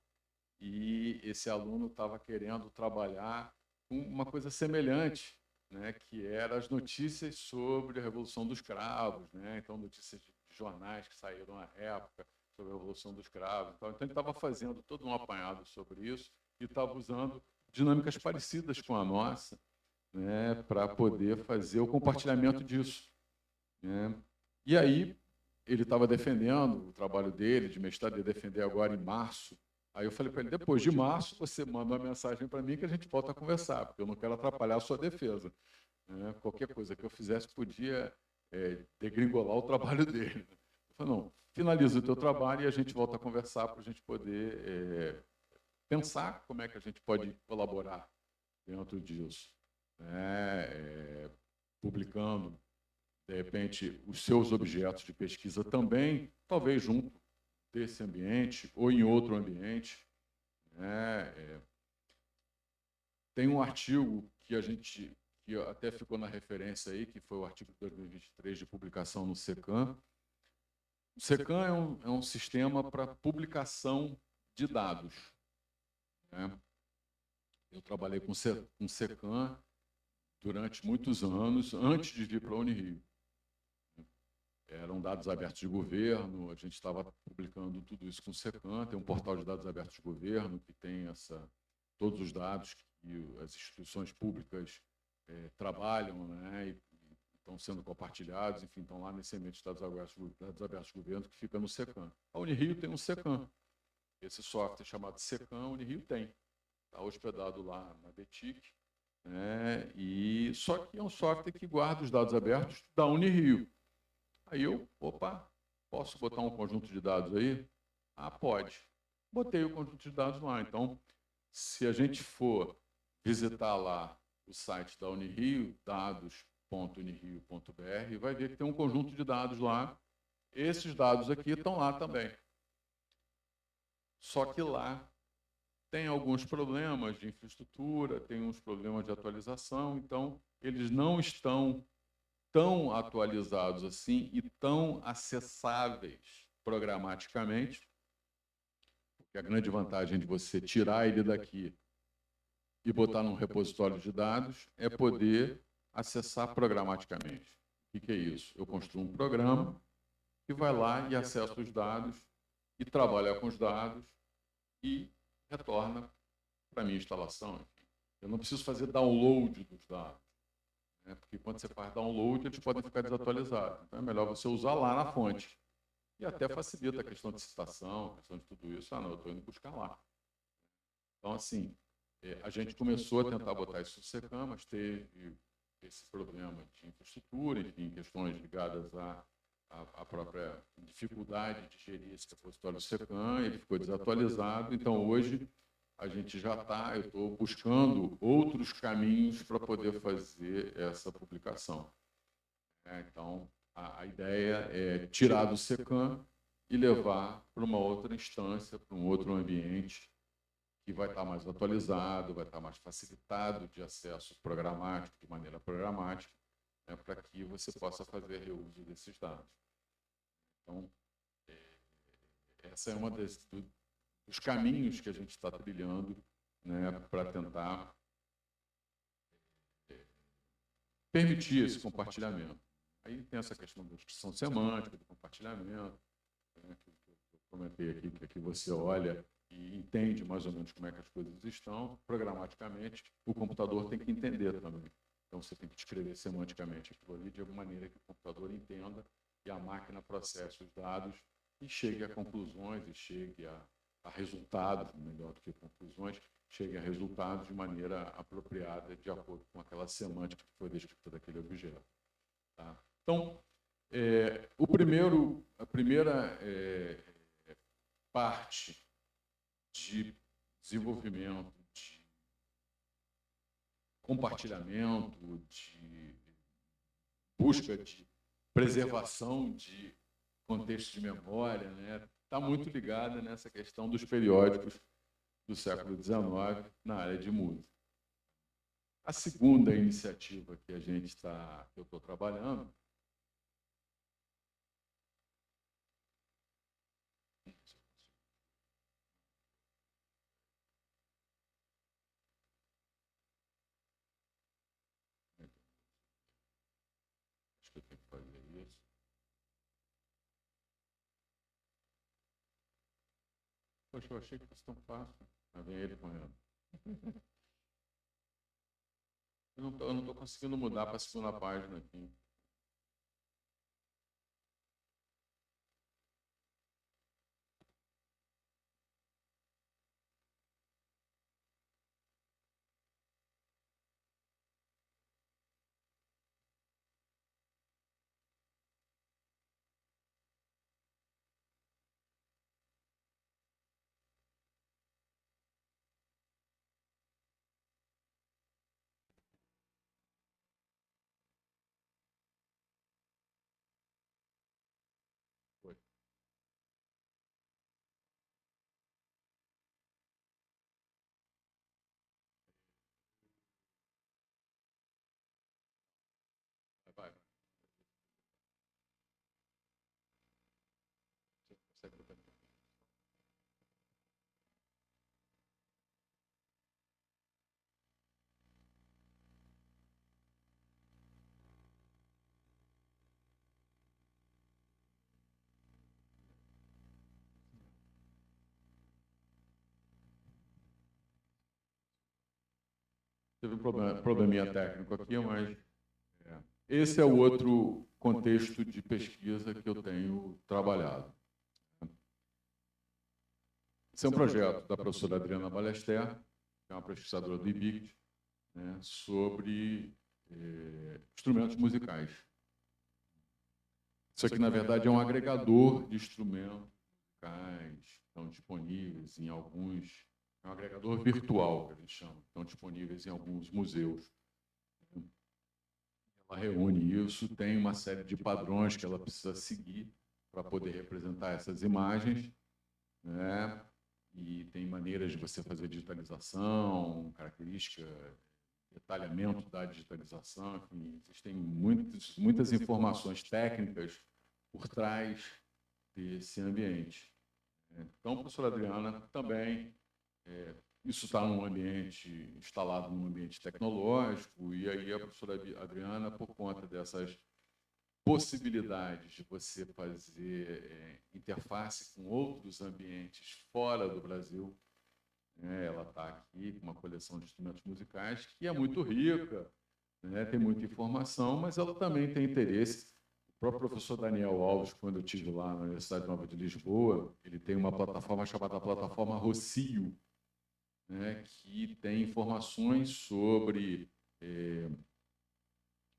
e esse aluno estava querendo trabalhar com uma coisa semelhante, né, que eram as notícias sobre a Revolução dos Cravos, né, então notícias de jornais que saíram na época sobre a Revolução dos Cravos. Então ele estava fazendo todo um apanhado sobre isso e estava usando dinâmicas parecidas com a nossa, né, para poder fazer o compartilhamento disso. Né. E aí ele estava defendendo o trabalho dele, de mestrado, ia defender agora em março. Aí eu falei para ele, depois de março, você manda uma mensagem para mim que a gente volta a conversar, porque eu não quero atrapalhar a sua defesa. Né? Qualquer coisa que eu fizesse podia degringolar o trabalho dele. Eu falei, não, finaliza o teu trabalho e a gente volta a conversar para a gente poder pensar como é que a gente pode colaborar dentro disso. Né? Publicando, de repente, os seus objetos de pesquisa também, talvez junto desse ambiente ou em outro ambiente. Né? Tem um artigo que que até ficou na referência aí, que foi o artigo de 2023 de publicação no SECAM. O SECAM é um sistema para publicação de dados. Né? Eu trabalhei com SECAM durante muitos anos, antes de vir para a Unirio. Eram dados abertos de governo, a gente estava publicando tudo isso com o SECAM, tem um portal de dados abertos de governo que tem todos os dados que as instituições públicas trabalham, né, e estão sendo compartilhados, enfim, estão lá nesse ambiente de dados abertos de governo que fica no SECAM. A Unirio tem um SECAM. Esse software chamado SECAM, a Unirio tem. Está hospedado lá na BETIC, né? E só que é um software que guarda os dados abertos da Unirio. Aí opa, posso botar um conjunto de dados aí? Ah, pode. Botei o conjunto de dados lá. Então, se a gente for visitar lá o site da Unirio, dados.unirio.br, vai ver que tem um conjunto de dados lá. Esses dados aqui estão lá também. Só que lá tem alguns problemas de infraestrutura, tem uns problemas de atualização, então eles não estão tão atualizados assim e tão acessáveis programaticamente, porque a grande vantagem de você tirar ele daqui e botar num repositório de dados é poder acessar programaticamente. O que é isso? Eu construo um programa que vai lá e acessa os dados e trabalha com os dados e retorna para a minha instalação. Enfim. Eu não preciso fazer download dos dados, né? Porque quando você faz download, eles podem ficar desatualizados. Então é melhor você usar lá na fonte. E até facilita a questão de citação, a questão de tudo isso. Ah, não, eu estou indo buscar lá. Então, assim, a gente começou a tentar botar isso no SECAM, mas teve esse problema de infraestrutura, enfim, questões ligadas à própria dificuldade de gerir esse repositório do SECAM, ele ficou desatualizado. Então, hoje, a gente já está, eu estou buscando outros caminhos para poder fazer essa publicação. Então, a ideia é tirar do SECAM e levar para uma outra instância, para um outro ambiente, que vai estar mais atualizado, vai estar mais facilitado de acesso programático, de maneira programática, né, para que você possa fazer reuso desses dados. Então, essa é uma dos caminhos que a gente está trilhando, né, para tentar permitir esse compartilhamento. Aí tem essa questão da descrição semântica, do compartilhamento, né, que eu comentei aqui, que aqui você olha e entende mais ou menos como é que as coisas estão, programaticamente, o computador tem que entender também. Então, você tem que escrever semanticamente aquilo ali de alguma maneira que o computador entenda e a máquina processe os dados e chegue a conclusões e chegue a resultados, melhor do que conclusões, chegue a resultados de maneira apropriada, de acordo com aquela semântica que foi descrita daquele objeto. Tá? Então, a primeira parte de desenvolvimento, de compartilhamento, de busca de preservação de contexto de memória, né, está muito ligada nessa questão dos periódicos do século XIX na área de música. A segunda iniciativa que eu estou trabalhando, acho que eu tenho que fazer isso. Poxa, eu achei que fosse tão fácil. Mas vem ele correndo. Eu não estou conseguindo mudar para a segunda página aqui. Foi. Vai. Você consegue botar aqui? Teve um probleminha técnico aqui, mas esse é o outro contexto de pesquisa que eu tenho trabalhado. Esse é um projeto da professora Adriana Ballester, que é uma pesquisadora do IBICT, né, sobre instrumentos musicais. Isso aqui, na verdade, é um agregador de instrumentos musicais que estão disponíveis em alguns... É um agregador virtual, que a gente chama. Estão disponíveis em alguns museus. Ela reúne isso, tem uma série de padrões que ela precisa seguir para poder representar essas imagens, né? E tem maneiras de você fazer digitalização, característica, detalhamento da digitalização, enfim, existem muitas informações técnicas por trás desse ambiente. Então, professora Adriana, também, isso está num ambiente, instalado num ambiente tecnológico, e aí a professora Adriana, por conta dessas possibilidades de você fazer interface com outros ambientes fora do Brasil, né, ela está aqui com uma coleção de instrumentos musicais que é muito rica, né, tem muita informação, mas ela também tem interesse. O próprio professor Daniel Alves, quando eu estive lá na Universidade Nova de Lisboa, ele tem uma plataforma chamada Plataforma Rocio, né, que tem informações sobre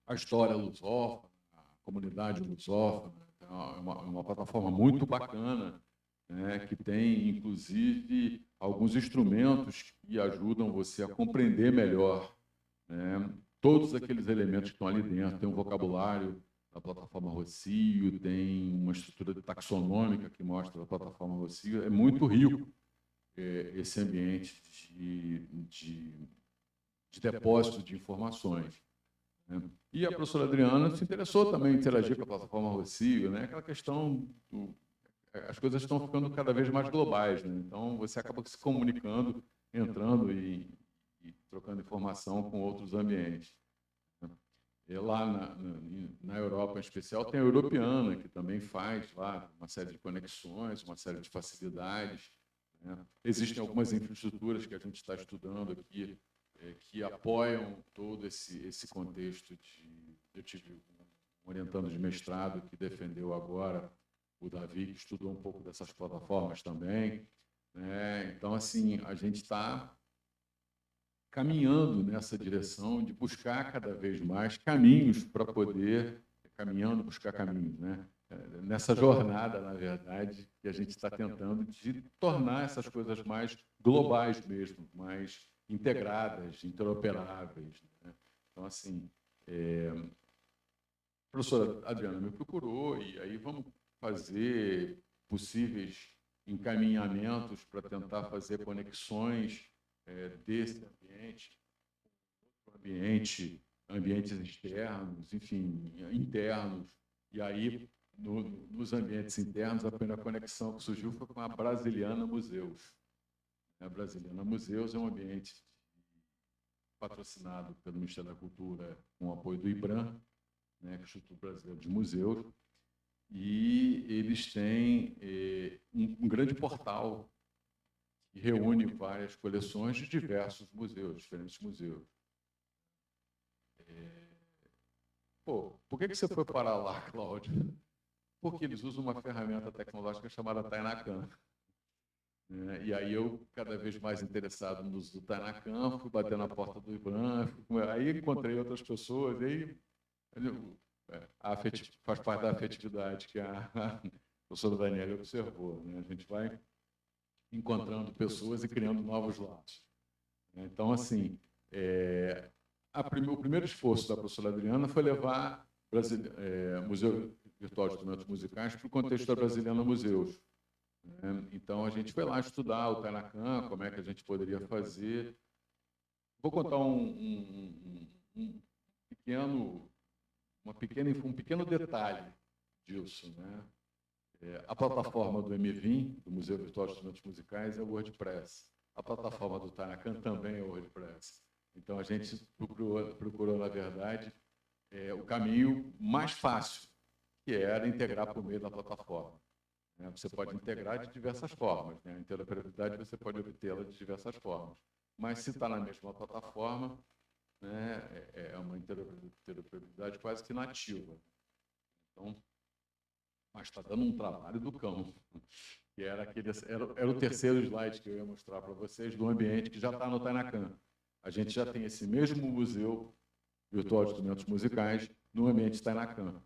a história lusófona, a comunidade lusófona. É uma plataforma muito bacana, né, que tem, inclusive, alguns instrumentos que ajudam você a compreender melhor, né, todos aqueles elementos que estão ali dentro. Tem um vocabulário da plataforma Rocio, tem uma estrutura taxonômica que mostra a plataforma Rocio. É muito rico esse ambiente de depósito de informações, né? E a professora Adriana se interessou também em interagir com a plataforma Rocio, né? Aquela questão as coisas estão ficando cada vez mais globais, né? Então você acaba se comunicando, entrando e trocando informação com outros ambientes, né? E lá na Europa, em especial, tem a Europeana, que também faz lá uma série de conexões, uma série de facilidades, né? Existem algumas infraestruturas que a gente está estudando aqui, que apoiam todo esse contexto eu tive um orientando de mestrado que defendeu agora, o Davi, que estudou um pouco dessas plataformas também, né? Então, assim, a gente está caminhando nessa direção de buscar cada vez mais caminhos para poder, buscar caminhos, né? Nessa jornada, na verdade, que a gente está tentando de tornar essas coisas mais globais mesmo, mais integradas, interoperáveis, né? Então, assim, a professora Adriana me procurou e aí vamos fazer possíveis encaminhamentos para tentar fazer conexões desse ambientes externos, enfim, internos, e aí nos ambientes internos, a primeira conexão que surgiu foi com a Brasiliana Museus. A Brasiliana Museus é um ambiente patrocinado pelo Ministério da Cultura com o apoio do IBRAM, né, que é o Instituto Brasileiro de Museus, e eles têm um grande portal que reúne várias coleções de diversos museus, diferentes museus. Por que você foi parar lá, Cláudio? Porque eles usam uma ferramenta tecnológica chamada Tainacan. E aí eu, cada vez mais interessado no uso do Tainacan, fui bater na porta do IBRAM, aí encontrei outras pessoas, e aí faz parte da afetividade que a professora Daniela observou, né? A gente vai encontrando pessoas e criando novos laços. Então, assim, o primeiro esforço da professora Adriana foi levar o Museu Virtual de Instrumentos Musicais para o contexto da Brasiliana Museus. Então, a gente foi lá estudar o Tainacan, como é que a gente poderia fazer. Vou contar um pequeno detalhe disso, né? A plataforma do MVIM, do Museu Virtual de Instrumentos Musicais, é o WordPress. A plataforma do Tainacan também é o WordPress. Então, a gente procurou na verdade, o caminho mais fácil, que era integrar por meio da plataforma. Você pode integrar de diversas formas, né? A interoperabilidade você pode obtê-la de diversas formas. Mas, se está na mesma plataforma, né, é uma interoperabilidade quase que nativa. Então, mas está dando um trabalho do cão, que era o terceiro slide que eu ia mostrar para vocês, do ambiente que já está no Tainacan. a gente já tem esse mesmo museu virtual de instrumentos musicais no ambiente Tainacan,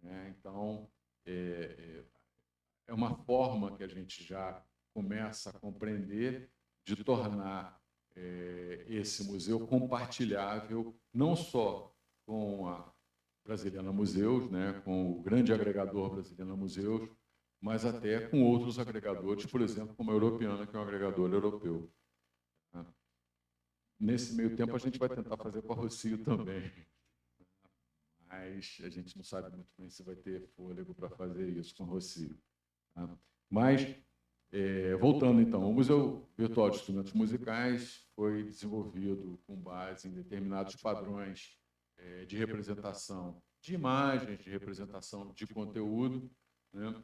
né? Então, é uma forma que a gente já começa a compreender de tornar esse museu compartilhável, não só com a Brasiliana Museus, né, com o grande agregador Brasiliana Museus, mas até com outros agregadores, por exemplo, como a Europeana, que é um agregador europeu. Nesse meio tempo, a gente vai tentar fazer com a Rossio também, mas a gente não sabe muito bem se vai ter fôlego para fazer isso com a Rossio. Mas, voltando então, o Museu Virtual de Instrumentos Musicais foi desenvolvido com base em determinados padrões de representação de imagens, de representação de conteúdo, né?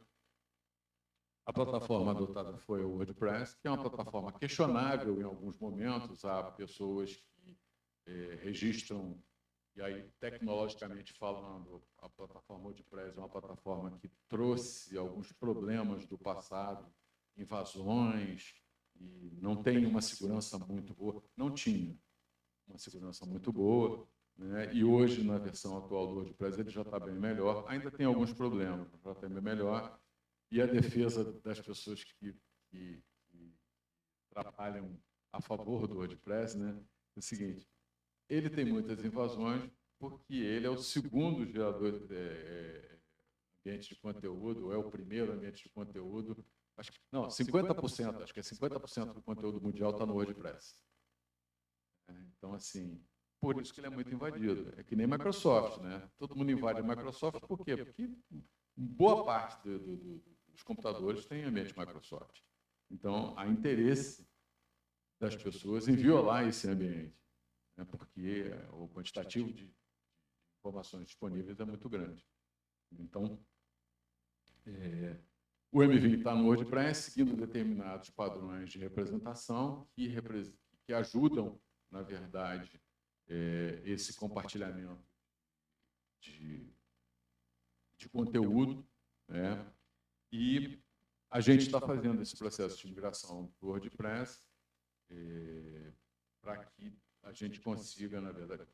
A plataforma adotada foi o WordPress, que é uma plataforma questionável em alguns momentos. Há pessoas que registram, e aí, tecnologicamente falando, a plataforma WordPress é uma plataforma que trouxe alguns problemas do passado, invasões, e não tem uma segurança muito boa. Não tinha uma segurança muito boa, né? E hoje, na versão atual do WordPress, ele já está bem melhor. Ainda tem alguns problemas, já está bem melhor. E a defesa das pessoas que trabalham a favor do WordPress, né, é o seguinte: ele tem muitas invasões porque ele é o segundo gerador ambiente de conteúdo, ou é o primeiro ambiente de conteúdo. Acho que, não, 50%, acho que é 50% do conteúdo mundial está no WordPress. Então, assim, por isso que ele é muito invadido. É que nem Microsoft, né? Todo mundo invade a Microsoft, por quê? Porque boa parte dos computadores tem ambiente Microsoft. Então, há interesse das pessoas em violar esse ambiente, né? Porque o quantitativo de informações disponíveis é muito grande. Então, o MVim está no WordPress, seguindo determinados padrões de representação que ajudam, na verdade, esse compartilhamento de conteúdo, né? E a gente está fazendo esse processo de migração do WordPress para que a gente consiga, na verdade,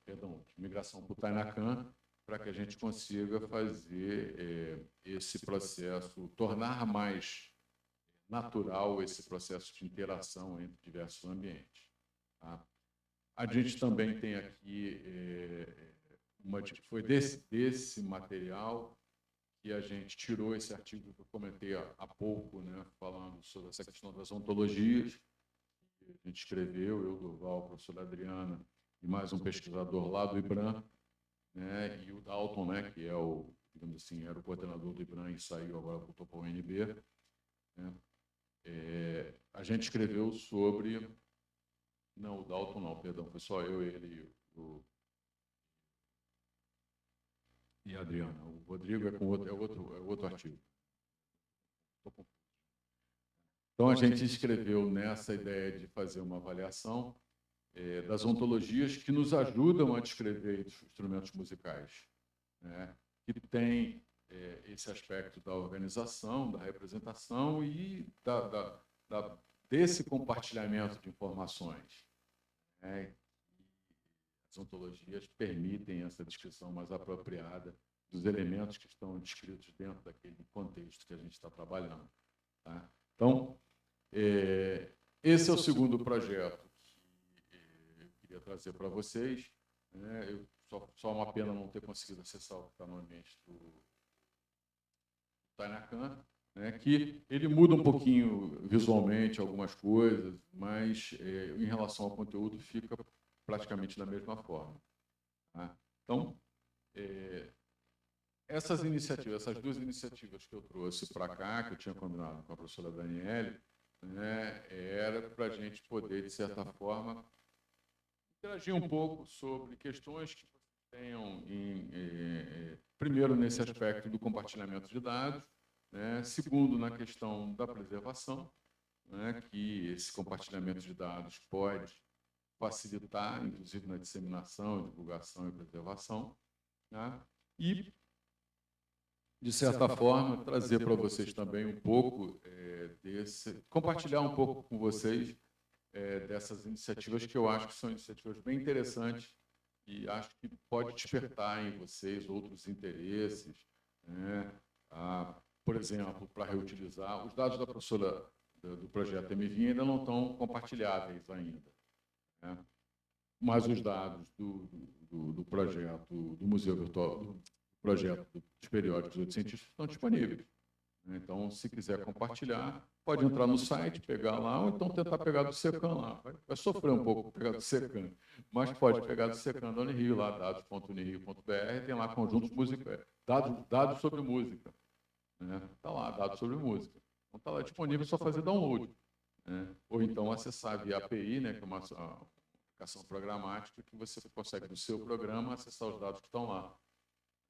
migração para o Tainacan, para que a gente consiga fazer esse processo, tornar mais natural esse processo de interação entre diversos ambientes. Tá? A gente também tem aqui, foi desse material que a gente tirou esse artigo que eu comentei há pouco, né, falando sobre essa questão das ontologias. A gente escreveu, eu, Durval, a professora Adriana, e mais um pesquisador lá do IBRAM, né, e o Dalton, né, que é o, digamos assim, era o coordenador do IBRAM e saiu agora, voltou para o UNB. Né. A gente escreveu sobre... Não, o Dalton não, perdão, foi só eu, ele e a Adriana. O Rodrigo é outro artigo. Então, a gente escreveu nessa ideia de fazer uma avaliação das ontologias que nos ajudam a descrever os instrumentos musicais, né? Que tem esse aspecto da organização, da representação e desse compartilhamento de informações. As ontologias permitem essa descrição mais apropriada dos elementos que estão descritos dentro daquele contexto que a gente está trabalhando. Tá? Então, esse é o segundo projeto que eu queria trazer para vocês. Né? Só uma pena não ter conseguido acessar o que está no ambiente do Tainacan, né? Que ele muda um pouquinho visualmente algumas coisas, mas em relação ao conteúdo fica praticamente da mesma forma. Tá? Então, essas duas iniciativas que eu trouxe para cá, que eu tinha combinado com a professora Daniele, né, era para a gente poder, de certa forma, interagir um pouco sobre questões que tenham, primeiro, nesse aspecto do compartilhamento de dados, né, segundo, na questão da preservação, né, que esse compartilhamento de dados pode facilitar, inclusive na disseminação, divulgação e preservação, né, e, de certa forma, trazer para vocês também um pouco compartilhar um pouco com vocês dessas iniciativas, que eu acho que são iniciativas bem interessantes e acho que pode despertar em vocês outros interesses, né? Por exemplo, para reutilizar. Os dados da professora do projeto MVI ainda não estão compartilháveis ainda, né? Mas os dados do projeto do Museu Virtual, do projeto dos periódicos dos cientistas estão disponíveis. Então, se quiser compartilhar, pode entrar no site, pegar lá, ou então tentar pegar do SECAM lá. Vai sofrer um pouco pegar do SECAM, mas pode pegar do SECAM da Unirio, lá, dados.unirio.br, tem lá conjuntos musicais, dados sobre música. Está lá, dados sobre música. Então, está lá disponível, é só fazer download, né? Ou então acessar via API, né, que é uma aplicação programática, que você consegue, do seu programa, acessar os dados que estão lá,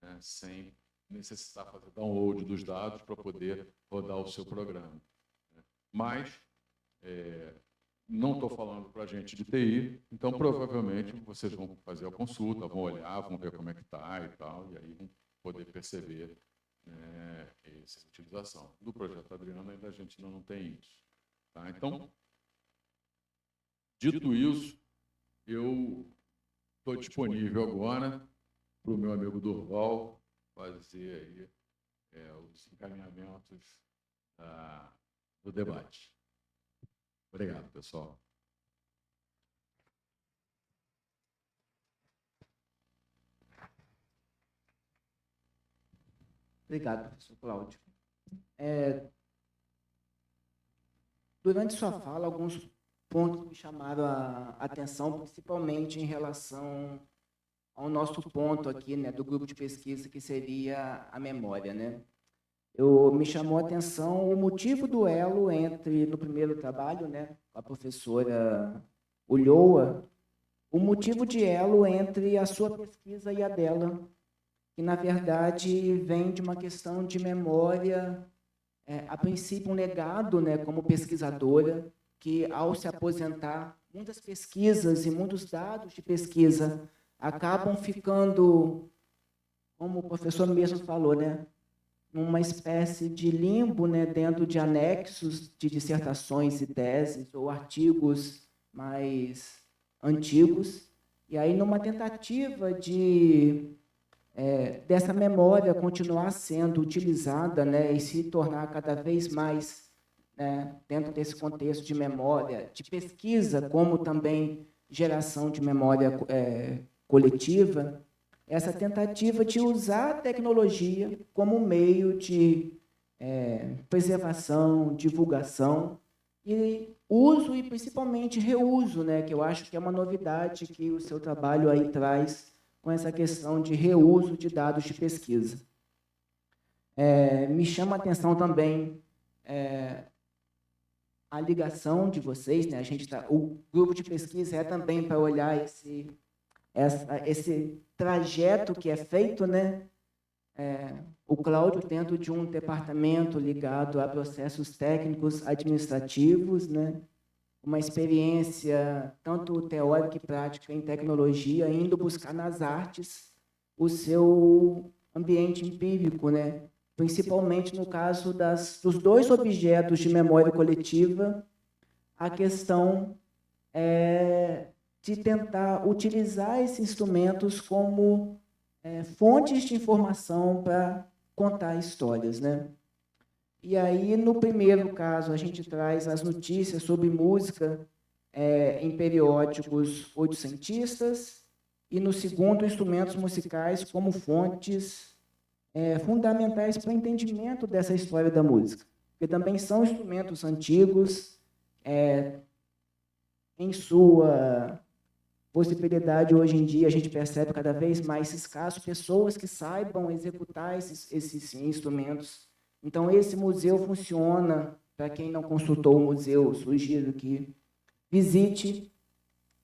né, sem necessitar fazer download dos dados para poder rodar o seu programa. Mas não estou falando para a gente de TI, então provavelmente vocês vão fazer a consulta, vão olhar, vão ver como é que está e tal, e aí vão poder perceber, né, essa utilização. Do projeto Adriano ainda a gente não tem isso. Tá? Então, dito isso, eu estou disponível agora para o meu amigo Durval fazer aí os encaminhamentos do debate. Obrigado, pessoal. Obrigado, professor Cláudio. Durante sua fala, alguns pontos me chamaram a atenção, principalmente em relação ao nosso ponto aqui, né, do grupo de pesquisa, que seria a memória, né? Me chamou a atenção o motivo do elo entre, no primeiro trabalho, né, com a professora Ulloa, o motivo de elo entre a sua pesquisa e a dela, que, na verdade, vem de uma questão de memória, a princípio, um legado, né, como pesquisadora, que, ao se aposentar, muitas pesquisas e muitos dados de pesquisa acabam ficando, como o professor mesmo falou, né, numa espécie de limbo, né, dentro de anexos de dissertações e teses ou artigos mais antigos, e aí numa tentativa de dessa memória continuar sendo utilizada, né, e se tornar cada vez mais, né, dentro desse contexto de memória, de pesquisa, como também geração de memória coletiva, essa tentativa de usar a tecnologia como meio de preservação, divulgação e uso e principalmente reuso, né, que eu acho que é uma novidade que o seu trabalho aí traz com essa questão de reuso de dados de pesquisa. Me chama a atenção também a ligação de vocês, né? O grupo de pesquisa também para olhar esse trajeto que é feito, né? O Cláudio dentro de um departamento ligado a processos técnicos administrativos, né? Uma experiência tanto teórica e prática em tecnologia, indo buscar nas artes o seu ambiente empírico, né? Principalmente no caso dos dois objetos de memória coletiva, a questão de tentar utilizar esses instrumentos como fontes de informação para contar histórias, né? E aí, no primeiro caso, a gente traz as notícias sobre música em periódicos oitocentistas, e no segundo, instrumentos musicais como fontes fundamentais para o entendimento dessa história da música, porque também são instrumentos antigos, em sua possibilidade, hoje em dia, a gente percebe cada vez mais escasso pessoas que saibam executar esses instrumentos. Então, esse museu funciona, para quem não consultou o museu, sugiro que visite.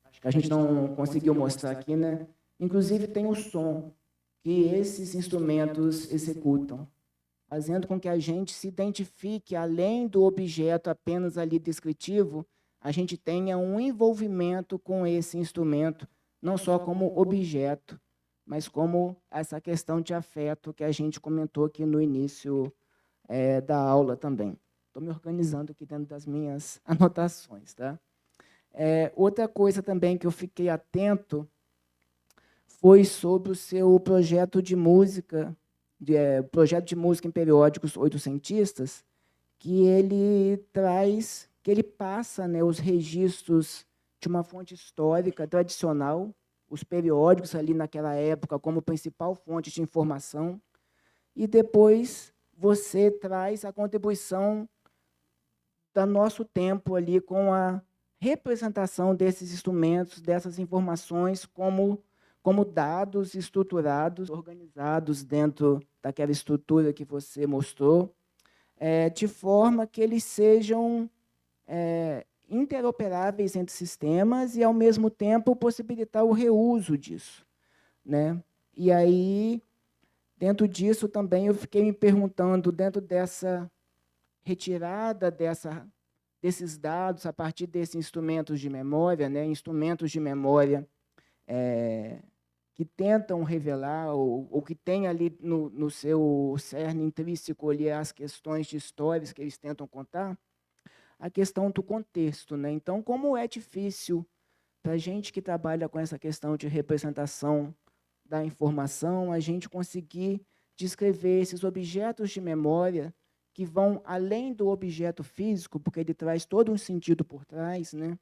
Acho que a gente não conseguiu mostrar aqui, né? Inclusive, tem o som que esses instrumentos executam, fazendo com que a gente se identifique, além do objeto apenas ali descritivo, a gente tenha um envolvimento com esse instrumento, não só como objeto, mas como essa questão de afeto que a gente comentou aqui no início da aula também. Estou me organizando aqui dentro das minhas anotações, tá? Outra coisa também que eu fiquei atento foi sobre o seu projeto de música, projeto de música em periódicos oitocentistas, que ele traz, que ele passa, né, os registros de uma fonte histórica tradicional, os periódicos ali naquela época como principal fonte de informação, e depois você traz a contribuição do nosso tempo ali com a representação desses instrumentos, dessas informações como dados estruturados, organizados dentro daquela estrutura que você mostrou, de forma que eles sejam interoperáveis entre sistemas e, ao mesmo tempo, possibilitar o reuso disso, né? E aí, dentro disso também, eu fiquei me perguntando, dentro dessa retirada desses dados a partir desses instrumentos de memória, né? Instrumentos de memória que tentam revelar ou que tem ali no seu cerne intrínseco ali as questões de histórias que eles tentam contar, a questão do contexto, né? Então, como é difícil para a gente que trabalha com essa questão de representação da informação, a gente conseguir descrever esses objetos de memória que vão além do objeto físico, porque ele traz todo um sentido por trás, né?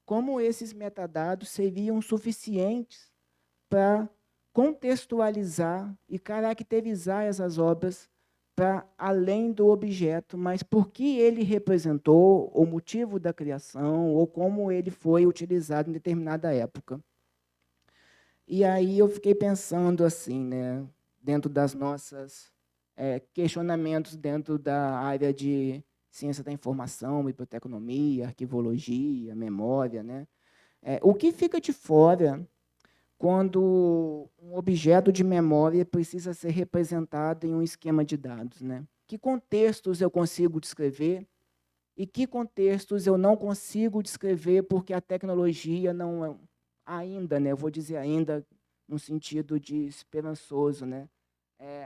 Como esses metadados seriam suficientes para contextualizar e caracterizar essas obras para além do objeto, mas por que ele representou, o motivo da criação, ou como ele foi utilizado em determinada época. E aí eu fiquei pensando assim, né, dentro das nossas questionamentos dentro da área de ciência da informação, biblioteconomia, arquivologia, memória, né? O que fica de fora quando um objeto de memória precisa ser representado em um esquema de dados, né? Que contextos eu consigo descrever e que contextos eu não consigo descrever porque a tecnologia não ainda, né? Eu vou dizer ainda no sentido de esperançoso, né?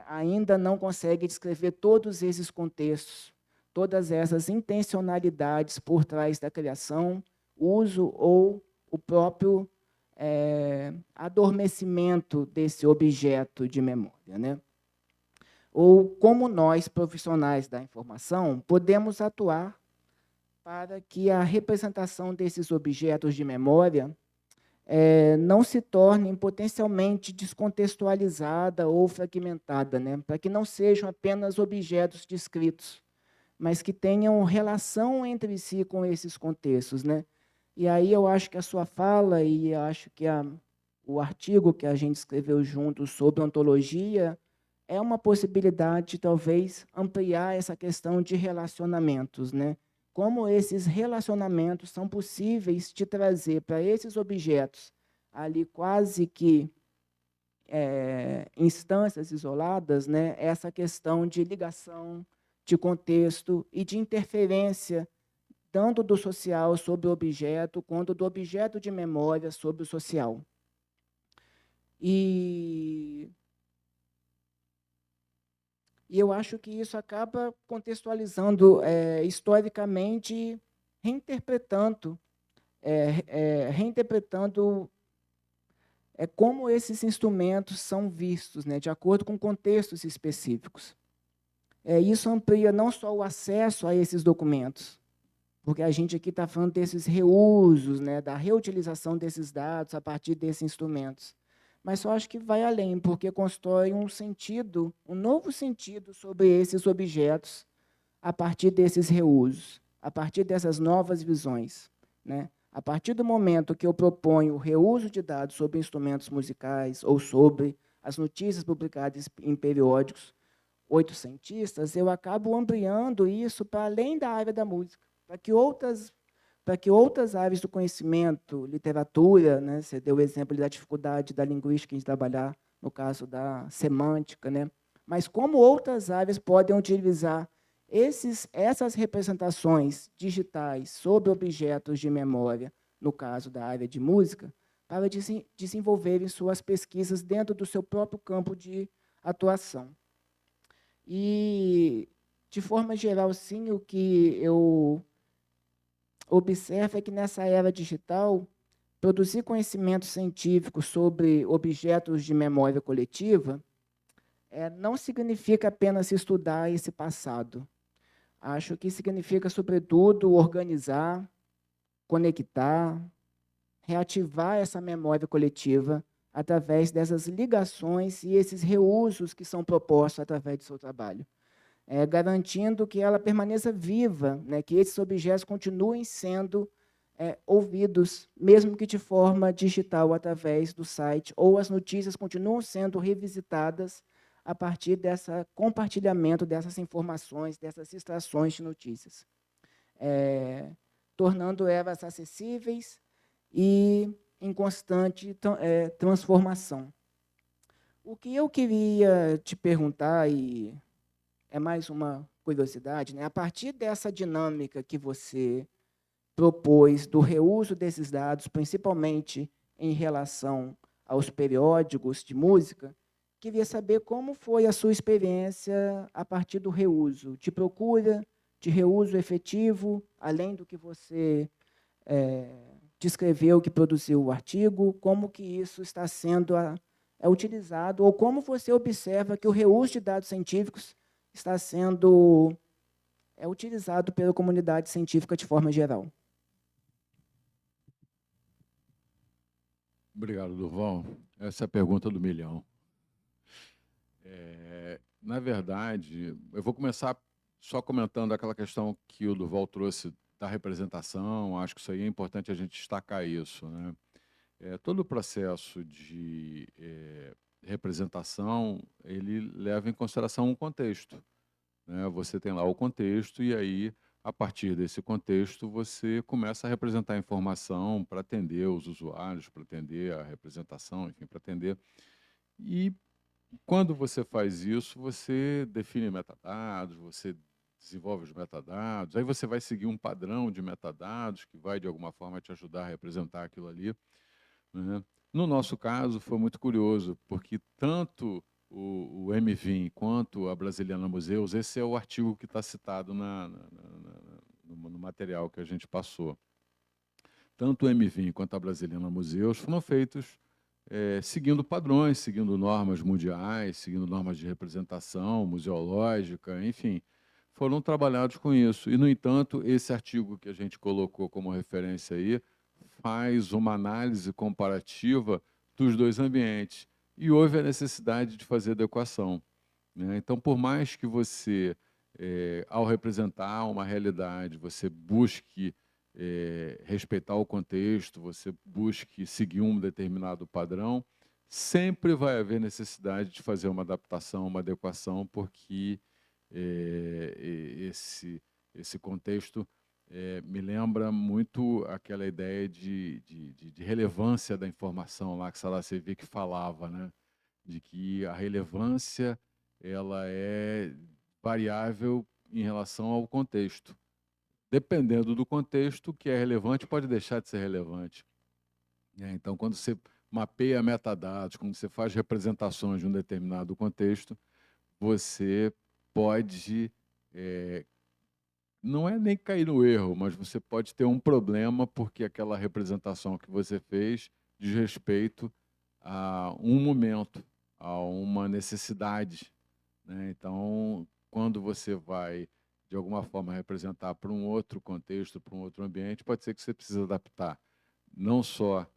Ainda não consegue descrever todos esses contextos, todas essas intencionalidades por trás da criação, uso ou o próprio adormecimento desse objeto de memória, né? Ou como nós, profissionais da informação, podemos atuar para que a representação desses objetos de memória não se torne potencialmente descontextualizada ou fragmentada, né? Para que não sejam apenas objetos descritos, mas que tenham relação entre si com esses contextos, né? E aí eu acho que a sua fala e eu acho que o artigo que a gente escreveu juntos sobre ontologia é uma possibilidade de talvez ampliar essa questão de relacionamentos, né? Como esses relacionamentos são possíveis de trazer para esses objetos ali quase que instâncias isoladas, né? Essa questão de ligação, de contexto e de interferência tanto do social sobre o objeto, quanto do objeto de memória sobre o social. E eu acho que isso acaba contextualizando historicamente, reinterpretando como esses instrumentos são vistos, né, de acordo com contextos específicos. Isso amplia não só o acesso a esses documentos, porque a gente aqui está falando desses reusos, né, da reutilização desses dados a partir desses instrumentos. Mas só acho que vai além, porque constrói um sentido, um novo sentido sobre esses objetos a partir desses reusos, a partir dessas novas visões, né? A partir do momento que eu proponho o reuso de dados sobre instrumentos musicais ou sobre as notícias publicadas em periódicos oitocentistas, eu acabo ampliando isso para além da área da música, para que outras áreas do conhecimento, literatura, né? Você deu o exemplo da dificuldade da linguística em trabalhar, no caso da semântica, né? Mas como outras áreas podem utilizar essas representações digitais sobre objetos de memória, no caso da área de música, para desenvolverem suas pesquisas dentro do seu próprio campo de atuação. E, de forma geral, sim, o que eu observa é que nessa era digital, produzir conhecimento científico sobre objetos de memória coletiva não significa apenas estudar esse passado. Acho que significa, sobretudo, organizar, conectar, reativar essa memória coletiva através dessas ligações e esses reusos que são propostos através do seu trabalho, garantindo que ela permaneça viva, né, que esses objetos continuem sendo ouvidos, mesmo que de forma digital, através do site, ou as notícias continuam sendo revisitadas a partir desse compartilhamento dessas informações, dessas extrações de notícias, tornando elas acessíveis e em constante transformação. O que eu queria te perguntar, e é mais uma curiosidade, né? A partir dessa dinâmica que você propôs do reuso desses dados, principalmente em relação aos periódicos de música, queria saber como foi a sua experiência a partir do reuso, de procura, de reuso efetivo, além do que você descreveu, que produziu o artigo, como que isso está sendo utilizado, ou como você observa que o reuso de dados científicos está sendo utilizado pela comunidade científica de forma geral. Obrigado, Durval. Essa é a pergunta do milhão. Na verdade, eu vou começar só comentando aquela questão que o Durval trouxe da representação. Acho que isso aí é importante a gente destacar isso, né? Todo o processo de representação, ele leva em consideração um contexto, né? Você tem lá o contexto e aí, a partir desse contexto, você começa a representar a informação para atender os usuários, para atender a representação, enfim, para atender. E quando você faz isso, você define metadados, você desenvolve os metadados, aí você vai seguir um padrão de metadados que vai, de alguma forma, te ajudar a representar aquilo ali, né? No nosso caso, foi muito curioso, porque tanto o MVIM quanto a Brasiliana Museus, esse é o artigo que está citado no material que a gente passou. Tanto o MVIM quanto a Brasiliana Museus foram feitos seguindo padrões, seguindo normas mundiais, seguindo normas de representação museológica, enfim, foram trabalhados com isso. E, no entanto, esse artigo que a gente colocou como referência aí faz uma análise comparativa dos dois ambientes. E houve a necessidade de fazer adequação, né? Então, por mais que você, ao representar uma realidade, você busque respeitar o contexto, você busque seguir um determinado padrão, sempre vai haver necessidade de fazer uma adaptação, uma adequação, porque esse contexto me lembra muito aquela ideia de relevância da informação lá que Salasevich falava, né? De que a relevância ela é variável em relação ao contexto. Dependendo do contexto, o que é relevante pode deixar de ser relevante. Então, quando você mapeia metadados, quando você faz representações de um determinado contexto, você pode, não é nem cair no erro, mas você pode ter um problema porque aquela representação que você fez diz respeito a um momento, a uma necessidade, né? Então, quando você vai de alguma forma representar para um outro contexto, para um outro ambiente, pode ser que você precise adaptar não só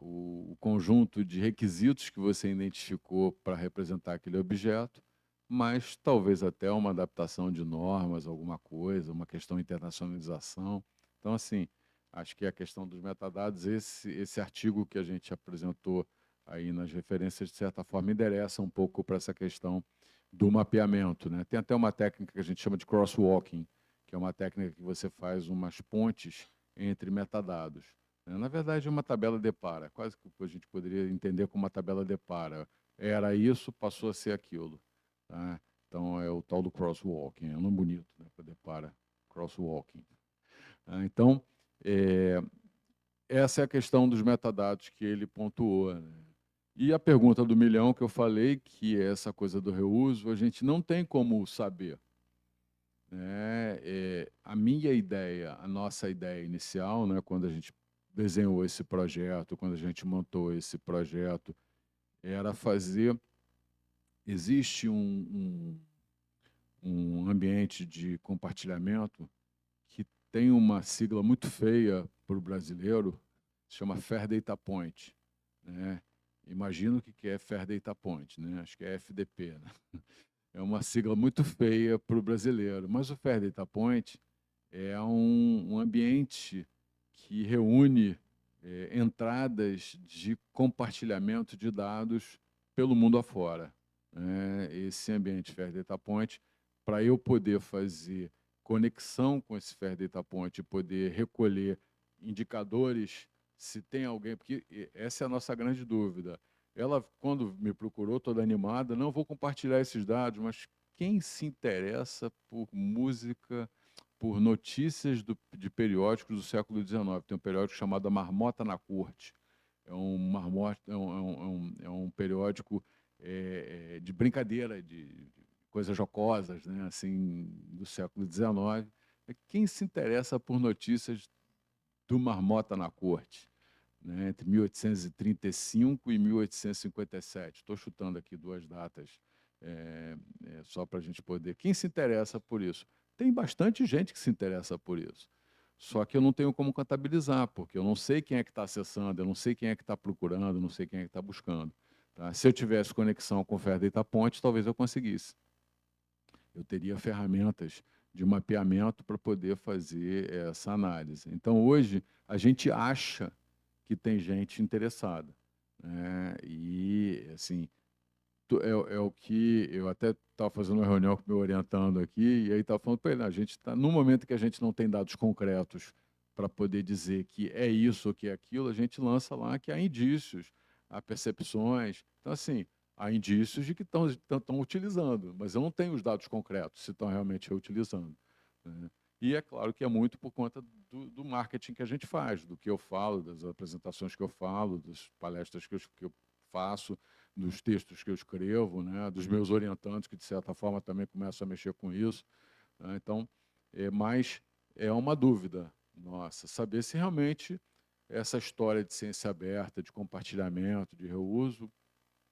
o conjunto de requisitos que você identificou para representar aquele objeto, mas talvez até uma adaptação de normas, alguma coisa, uma questão de internacionalização. Então, assim, acho que a questão dos metadados, esse artigo que a gente apresentou aí nas referências, de certa forma, endereça um pouco para essa questão do mapeamento, né? Tem até uma técnica que a gente chama de crosswalking, que é uma técnica que você faz umas pontes entre metadados, né? Na verdade, é uma tabela de para, quase que a gente poderia entender como uma tabela de para. Era isso, passou a ser aquilo, tá? Então, é o tal do crosswalking, é um nome bonito, né? De para, crosswalking. Então, essa é a questão dos metadados que ele pontuou, né? E a pergunta do milhão que eu falei, que é essa coisa do reuso, a gente não tem como saber. né? A minha ideia, a nossa ideia inicial, né, quando a gente desenhou esse projeto, quando a gente montou esse projeto, era fazer... Existe um ambiente de compartilhamento que tem uma sigla muito feia para o brasileiro, se chama Fair Data Point, né? Imagino o que é Fair Data Point, né? Acho que é FDP, né? É uma sigla muito feia para o brasileiro, mas o Fair Data Point é um ambiente que reúne entradas de compartilhamento de dados pelo mundo afora, né? Esse ambiente Fair Data Point, para eu poder fazer conexão com esse Fair Data Point e poder recolher indicadores, se tem alguém, porque essa é a nossa grande dúvida. Ela, quando me procurou, toda animada, não vou compartilhar esses dados, mas quem se interessa por música, por notícias de periódicos do século XIX? Tem um periódico chamado A Marmota na Corte. É um periódico de brincadeira, de coisas jocosas, né, assim, do século XIX. Quem se interessa por notícias do Marmota na Corte, né, entre 1835 e 1857? Estou chutando aqui duas datas, só para a gente poder... Quem se interessa por isso? Tem bastante gente que se interessa por isso. Só que eu não tenho como contabilizar, porque eu não sei quem é que está acessando, eu não sei quem é que está procurando, eu não sei quem é que está buscando. Tá? Se eu tivesse conexão com o Fair Data Point, talvez eu conseguisse. Eu teria ferramentas de mapeamento para poder fazer essa análise. Então, hoje, a gente acha que tem gente interessada, né? E, assim, é o que eu até estava fazendo uma reunião com o meu orientando aqui, e aí estava falando para ele, a gente está, no momento que a gente não tem dados concretos para poder dizer que é isso ou que é aquilo, a gente lança lá que há indícios, há percepções. Então, assim, há indícios de que estão utilizando, mas eu não tenho os dados concretos se estão realmente reutilizando, né? E é claro que é muito por conta do marketing que a gente faz, do que eu falo, das apresentações que eu falo, das palestras que eu faço, dos textos que eu escrevo, né, dos meus orientantes, que, de certa forma, também começam a mexer com isso, né? Então, mas é uma dúvida nossa, saber se realmente essa história de ciência aberta, de compartilhamento, de reuso,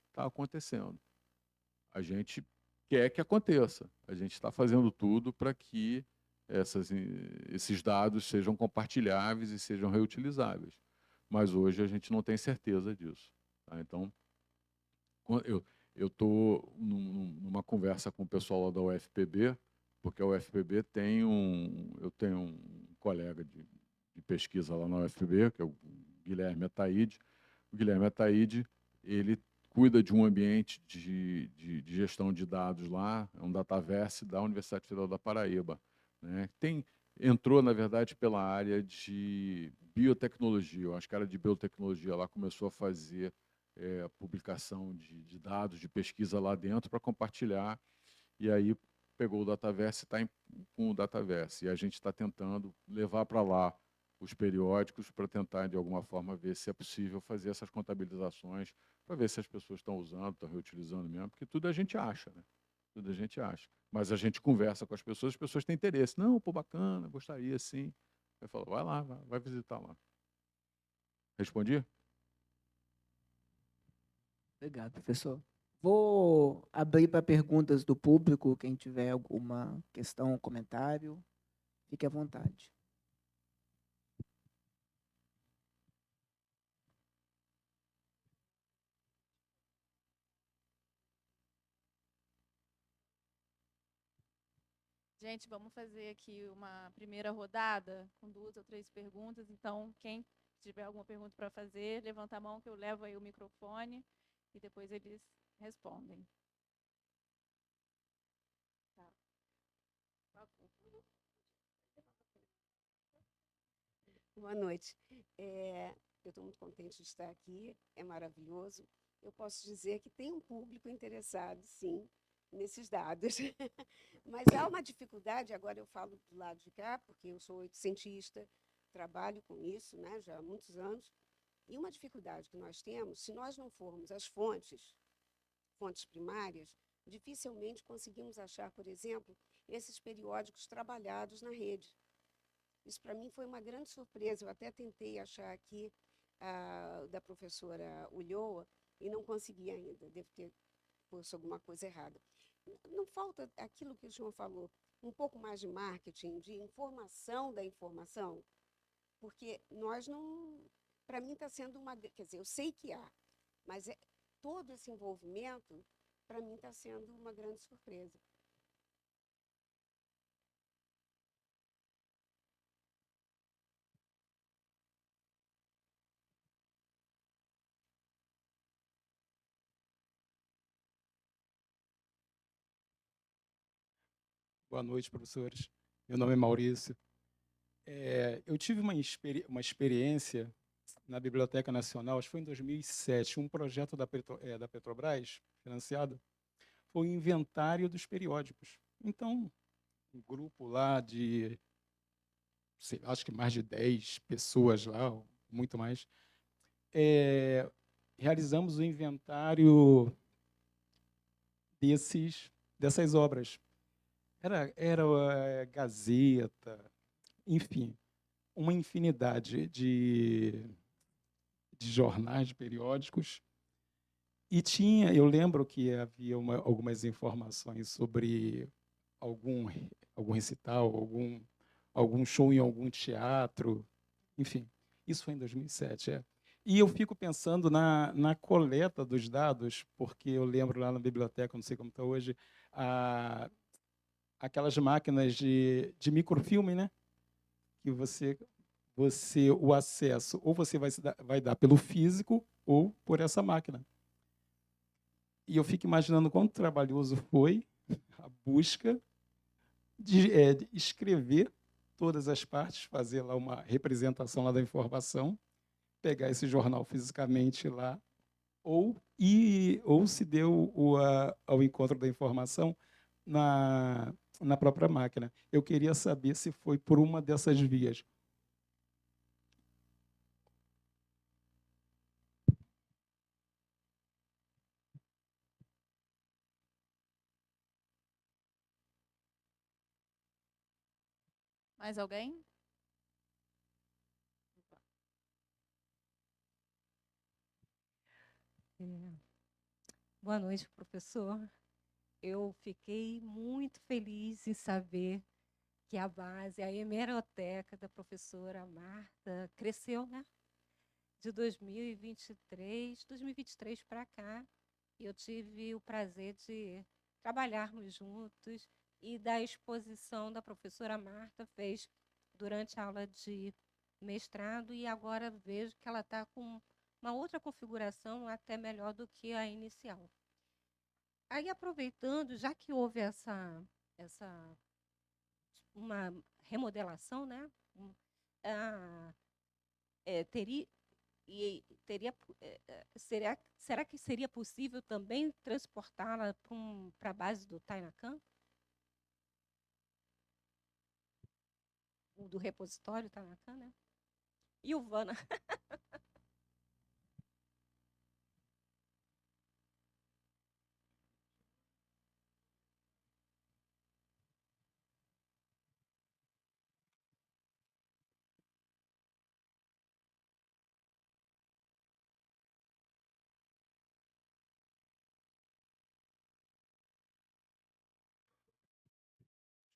está acontecendo. A gente quer que aconteça. A gente está fazendo tudo para que esses dados sejam compartilháveis e sejam reutilizáveis. Mas hoje a gente não tem certeza disso. Tá? Então, eu estou numa conversa com o pessoal lá da UFPB, porque a UFPB eu tenho um colega de pesquisa lá na UFPB, que é o Guilherme Ataíde. O Guilherme Ataíde, ele cuida de um ambiente de gestão de dados lá, é um dataverse da Universidade Federal da Paraíba, né? Entrou, na verdade, pela área de biotecnologia. Eu acho que a área de biotecnologia lá começou a fazer publicação de dados, de pesquisa lá dentro para compartilhar, e aí pegou o Dataverse e está com o Dataverse. E a gente está tentando levar para lá os periódicos para tentar, de alguma forma, ver se é possível fazer essas contabilizações, para ver se as pessoas estão usando, estão reutilizando mesmo, porque tudo a gente acha, né? Tudo a gente acha. Mas a gente conversa com as pessoas têm interesse. Não, pô, bacana, gostaria, sim. Eu falo, vai lá, vai visitar lá. Respondi? Obrigado, professor. Vou abrir para perguntas do público. Quem tiver alguma questão ou comentário, fique à vontade. Gente, vamos fazer aqui uma primeira rodada com 2 ou 3 perguntas. Então, quem tiver alguma pergunta para fazer, levanta a mão que eu levo aí o microfone e depois eles respondem. Tá. Boa noite. Eu estou muito contente de estar aqui, é maravilhoso. Eu posso dizer que tem um público interessado, sim, nesses dados. Mas há uma dificuldade, agora eu falo do lado de cá, porque eu sou cientista, trabalho com isso, né, já há muitos anos, e uma dificuldade que nós temos, se nós não formos às fontes primárias, dificilmente conseguimos achar, por exemplo, esses periódicos trabalhados na rede. Isso, para mim, foi uma grande surpresa. Eu até tentei achar aqui da professora Ulloa e não consegui ainda. Devo ter posto alguma coisa errada. Não falta aquilo que o senhor falou, um pouco mais de marketing, de informação da informação? Porque nós não... Para mim está sendo uma... Quer dizer, eu sei que há, mas todo esse envolvimento, para mim, está sendo uma grande surpresa. Boa noite, professores. Meu nome é Maurício. Eu tive uma experiência na Biblioteca Nacional, acho que foi em 2007, um projeto da Petrobras, financiado, foi o inventário dos periódicos. Então, um grupo lá de, acho que mais de 10 pessoas lá, ou muito mais, realizamos o inventário dessas obras. Era Gazeta, enfim, uma infinidade de jornais, de periódicos. E eu lembro que havia algumas informações sobre algum recital, algum show em algum teatro, enfim. Isso foi em 2007, E eu fico pensando na coleta dos dados, porque eu lembro lá na biblioteca, não sei como está hoje, aquelas máquinas de microfilme, né? Que o acesso, ou você vai dar pelo físico ou por essa máquina. E eu fico imaginando quão trabalhoso foi a busca de escrever todas as partes, fazer lá uma representação lá da informação, pegar esse jornal fisicamente lá, ou se deu ao encontro da informação na própria máquina. Eu queria saber se foi por uma dessas vias. Mais alguém? Boa noite, professor. Eu fiquei muito feliz em saber que a base, a hemeroteca da professora Marta cresceu, né? De 2023 para cá, eu tive o prazer de trabalharmos juntos e da exposição da professora Marta fez durante a aula de mestrado e agora vejo que ela está com uma outra configuração até melhor do que a inicial. Aí, aproveitando, já que houve uma remodelação, né? Será que seria possível também transportá-la para a base do Tainacan? Do repositório Tainacan, né? Ilvana.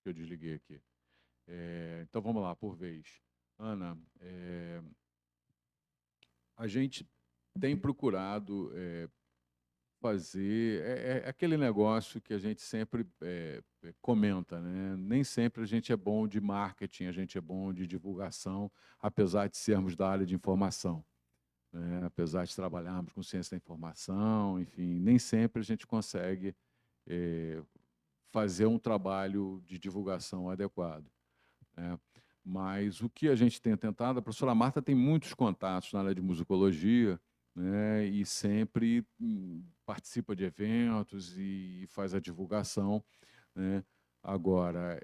Que eu desliguei aqui. Então, vamos lá, por vez. Ana, a gente tem procurado fazer... aquele negócio que a gente sempre comenta, né? Nem sempre a gente é bom de marketing, a gente é bom de divulgação, apesar de sermos da área de informação. Né? Apesar de trabalharmos com ciência da informação, enfim, nem sempre a gente consegue fazer um trabalho de divulgação adequado. Né? Mas o que a gente tem tentado, a professora Marta tem muitos contatos na área de musicologia, né, e sempre participa de eventos e faz a divulgação. Né? Agora,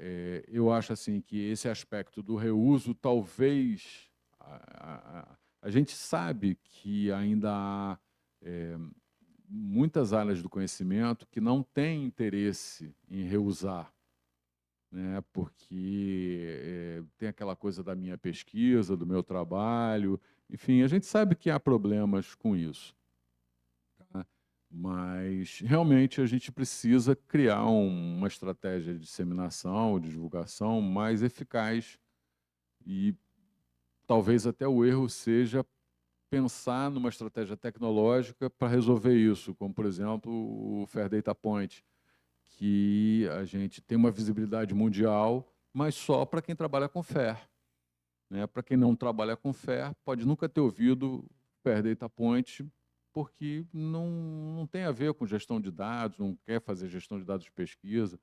eu acho assim que esse aspecto do reuso, talvez... A gente sabe que ainda há muitas áreas do conhecimento que não têm interesse em reusar. né, porque tem aquela coisa da minha pesquisa, do meu trabalho, enfim, a gente sabe que há problemas com isso, tá? Mas realmente a gente precisa criar uma estratégia de disseminação, de divulgação mais eficaz e talvez até o erro seja pensar numa estratégia tecnológica para resolver isso, como, por exemplo, o Fair Data Point, que a gente tem uma visibilidade mundial, mas só para quem trabalha com FAIR, né? Para quem não trabalha com FAIR, pode nunca ter ouvido Fair Data Point, porque não tem a ver com gestão de dados, não quer fazer gestão de dados de pesquisa,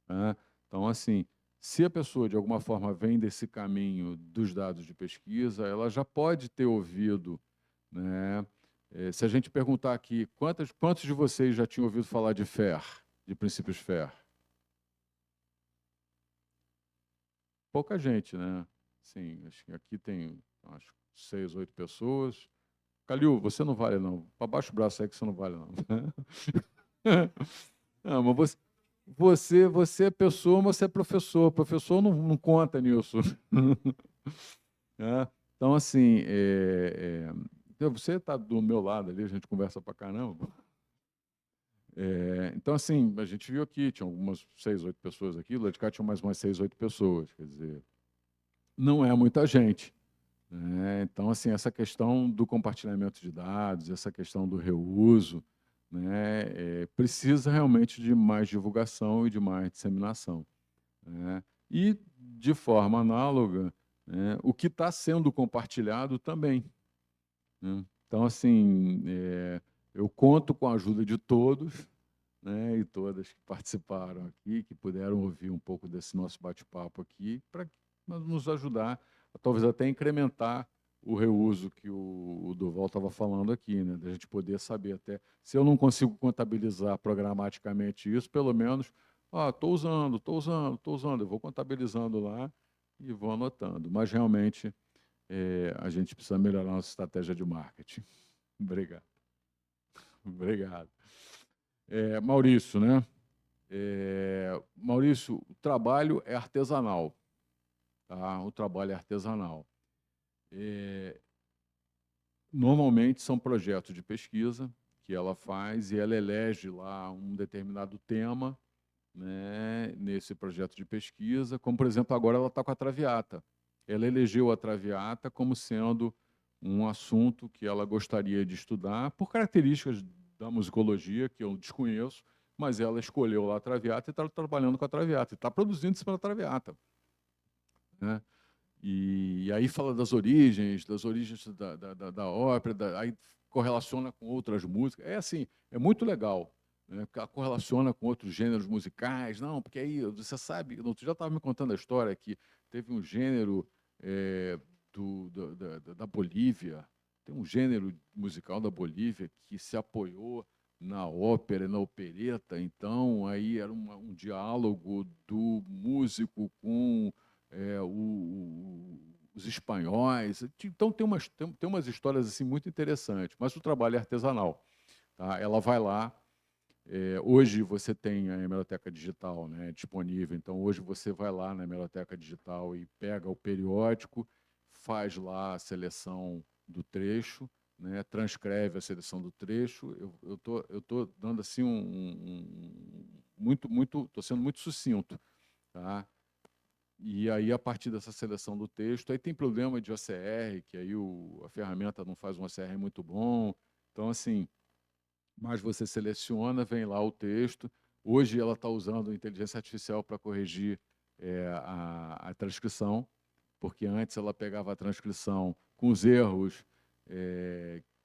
né? Então, assim, se a pessoa, de alguma forma, vem desse caminho dos dados de pesquisa, ela já pode ter ouvido, né? Se a gente perguntar aqui, quantos de vocês já tinham ouvido falar de FAIR, de princípios FAIR? Pouca gente, né? Sim, acho que aqui tem, acho, 6, 8 pessoas. Calil, você não vale, não. Para baixo o braço aí que você não vale, não. Não, mas você é pessoa, mas você é professor. Professor não conta nisso. É, então, assim, você está do meu lado ali, a gente conversa para caramba. Então, assim, a gente viu aqui, tinha algumas 6, 8 pessoas aqui, lá de cá tinha mais umas 6, 8 pessoas, quer dizer, não é muita gente, né? Então, assim, essa questão do compartilhamento de dados, essa questão do reuso, né, precisa realmente de mais divulgação e de mais disseminação, né? E, de forma análoga, né, o que está sendo compartilhado também, né? Então, assim, eu conto com a ajuda de todos, né, e todas que participaram aqui, que puderam ouvir um pouco desse nosso bate-papo aqui, para nos ajudar a talvez até incrementar o reuso que o Durval estava falando aqui, né, da gente poder saber até, se eu não consigo contabilizar programaticamente isso, pelo menos, estou usando, eu vou contabilizando lá e vou anotando. Mas, realmente, a gente precisa melhorar a nossa estratégia de marketing. Obrigado. Obrigado. Maurício, né? Maurício, o trabalho é artesanal, tá? O trabalho é artesanal. Normalmente são projetos de pesquisa que ela faz e ela elege lá um determinado tema, né, nesse projeto de pesquisa, como, por exemplo, agora ela está com a Traviata. Ela elegeu a Traviata como sendo um assunto que ela gostaria de estudar por características da musicologia, que eu desconheço, mas ela escolheu lá a Traviata e está trabalhando com a Traviata, e está produzindo em cima da Traviata, né? E aí fala das origens da ópera, aí correlaciona com outras músicas. É assim, é muito legal, né? Correlaciona com outros gêneros musicais. Não, porque aí, você sabe, tu já estava me contando a história que teve um gênero da Bolívia, tem um gênero musical da Bolívia que se apoiou na ópera e na opereta, então aí era um diálogo do músico com os espanhóis. Então tem umas histórias assim muito interessantes, mas o trabalho é artesanal, tá? Ela vai lá. Hoje você tem a hemeroteca digital, né, disponível, então hoje você vai lá na hemeroteca digital e pega o periódico, faz lá a seleção do trecho, né, transcreve a seleção do trecho. Eu tô dando assim estou sendo muito sucinto, tá? E aí, a partir dessa seleção do texto, aí tem problema de OCR, que aí a ferramenta não faz um OCR muito bom. Então, assim, mas você seleciona, vem lá o texto. Hoje ela está usando inteligência artificial para corrigir a transcrição, porque antes ela pegava a transcrição com os erros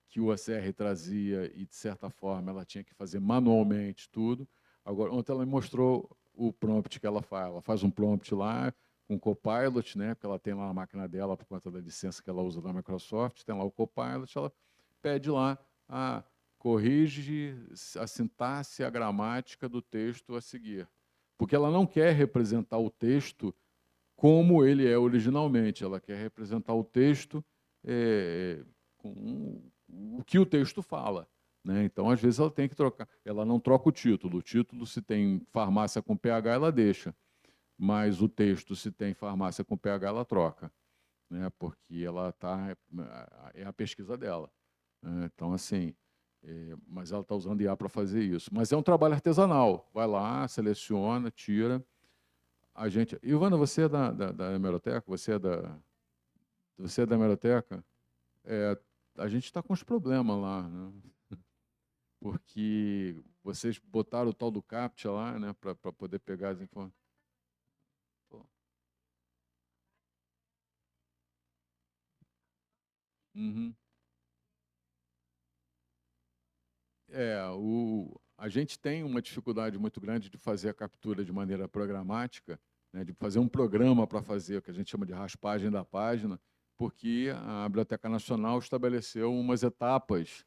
que o OCR trazia e, de certa forma, ela tinha que fazer manualmente tudo. Agora, ontem ela me mostrou o prompt que ela faz. Ela faz um prompt lá com o Copilot, né, porque ela tem lá na máquina dela, por conta da licença que ela usa da Microsoft, tem lá o Copilot, ela pede lá, corrige a sintaxe, a gramática do texto a seguir. Porque ela não quer representar o texto como ele é originalmente, ela quer representar o texto com o que o texto fala, né? Então, às vezes, ela tem que trocar. Ela não troca o título. O título, se tem farmácia com PH, ela deixa. mas o texto, se tem farmácia com PH, ela troca, né? Porque ela é a pesquisa dela, né? Então, assim, mas ela está usando IA para fazer isso. Mas é um trabalho artesanal. Vai lá, seleciona, tira. A gente... Ivana, você é da hemeroteca? Você é da hemeroteca? A gente está com os problemas lá, né? Porque vocês botaram o tal do CAPTCHA lá, né, para poder pegar as informações. Uhum. A gente tem uma dificuldade muito grande de fazer a captura de maneira programática, né, de fazer um programa para fazer o que a gente chama de raspagem da página, porque a Biblioteca Nacional estabeleceu umas etapas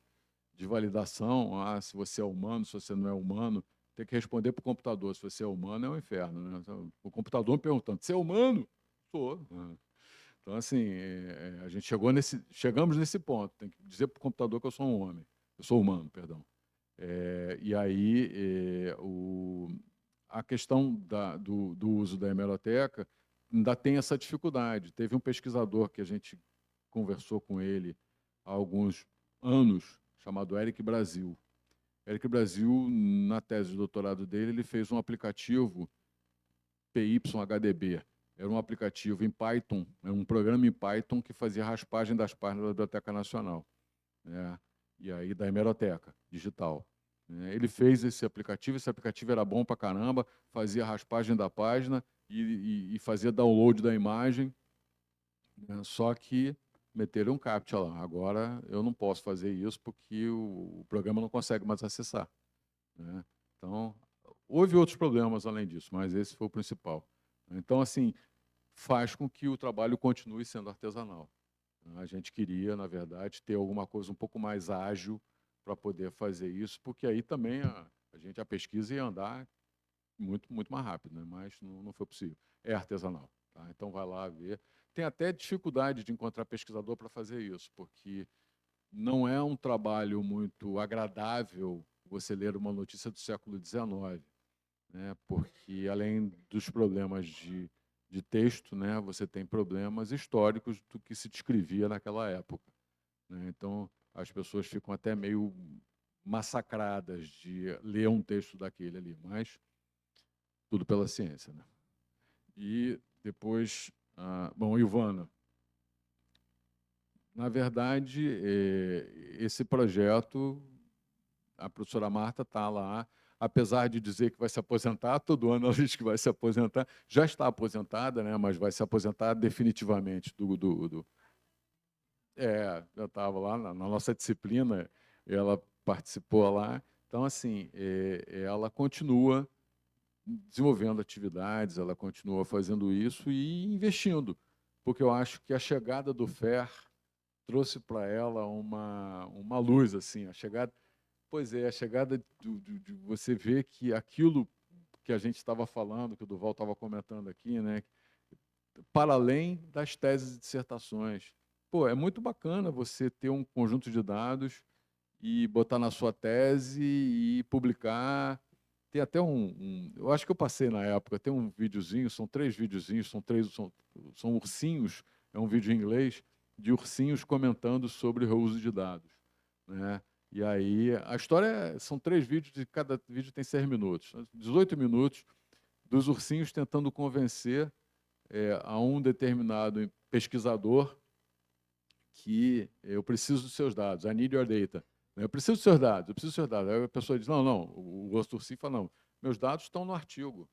de validação. Se você é humano, se você não é humano, tem que responder para o computador. Se você é humano, é um inferno, né? Então, o computador me perguntando: você é humano? Sou. Então, assim, a gente chegamos nesse ponto. Tem que dizer para o computador que eu sou um homem. Eu sou humano, perdão. E aí, a questão do uso da hemeroteca ainda tem essa dificuldade. Teve um pesquisador que a gente conversou com ele há alguns anos, chamado Eric Brasil. Eric Brasil, na tese de doutorado dele, ele fez um aplicativo PYHDB. Era um aplicativo em Python, era um programa em Python que fazia raspagem das páginas da Biblioteca Nacional, né? E aí da hemeroteca digital. Ele fez esse aplicativo era bom para caramba, fazia raspagem da página e fazia download da imagem, né? Só que meteram um CAPTCHA lá. Agora eu não posso fazer isso porque o programa não consegue mais acessar, né? Então, houve outros problemas além disso, mas esse foi o principal. Então, assim, faz com que o trabalho continue sendo artesanal. A gente queria, na verdade, ter alguma coisa um pouco mais ágil para poder fazer isso, porque aí também a pesquisa ia andar muito, muito mais rápido, né? Mas não foi possível. É artesanal, tá? Então vai lá ver. Tem até dificuldade de encontrar pesquisador para fazer isso, porque não é um trabalho muito agradável você ler uma notícia do século XIX, né? Porque, além dos problemas de texto, né, você tem problemas históricos do que se descrevia naquela época, né? Então, as pessoas ficam até meio massacradas de ler um texto daquele ali, mas tudo pela ciência, né? E depois, bom, Ivana, na verdade, esse projeto, a professora Marta está lá, apesar de dizer que vai se aposentar, todo ano ela diz que vai se aposentar, já está aposentada, né, mas vai se aposentar definitivamente já estava lá na nossa disciplina, ela participou lá. Então, assim, ela continua desenvolvendo atividades, ela continua fazendo isso e investindo, porque eu acho que a chegada do FAIR trouxe para ela uma luz, assim, a chegada de você ver que aquilo que a gente estava falando, que o Duval estava comentando aqui, né, para além das teses e dissertações. Pô, é muito bacana você ter um conjunto de dados e botar na sua tese e publicar. Tem até eu acho que eu passei na época, tem um videozinho, são 3 videozinhos, são ursinhos, é um vídeo em inglês, de ursinhos comentando sobre o reuso de dados, né? E aí, a história são 3 vídeos, e cada vídeo tem 6 minutos. 18 minutos dos ursinhos tentando convencer a um determinado pesquisador que eu preciso dos seus dados, I need your data. Eu preciso dos seus dados, eu preciso dos seus dados. Aí a pessoa diz, não, o outro ursinho fala, não, meus dados estão no artigo.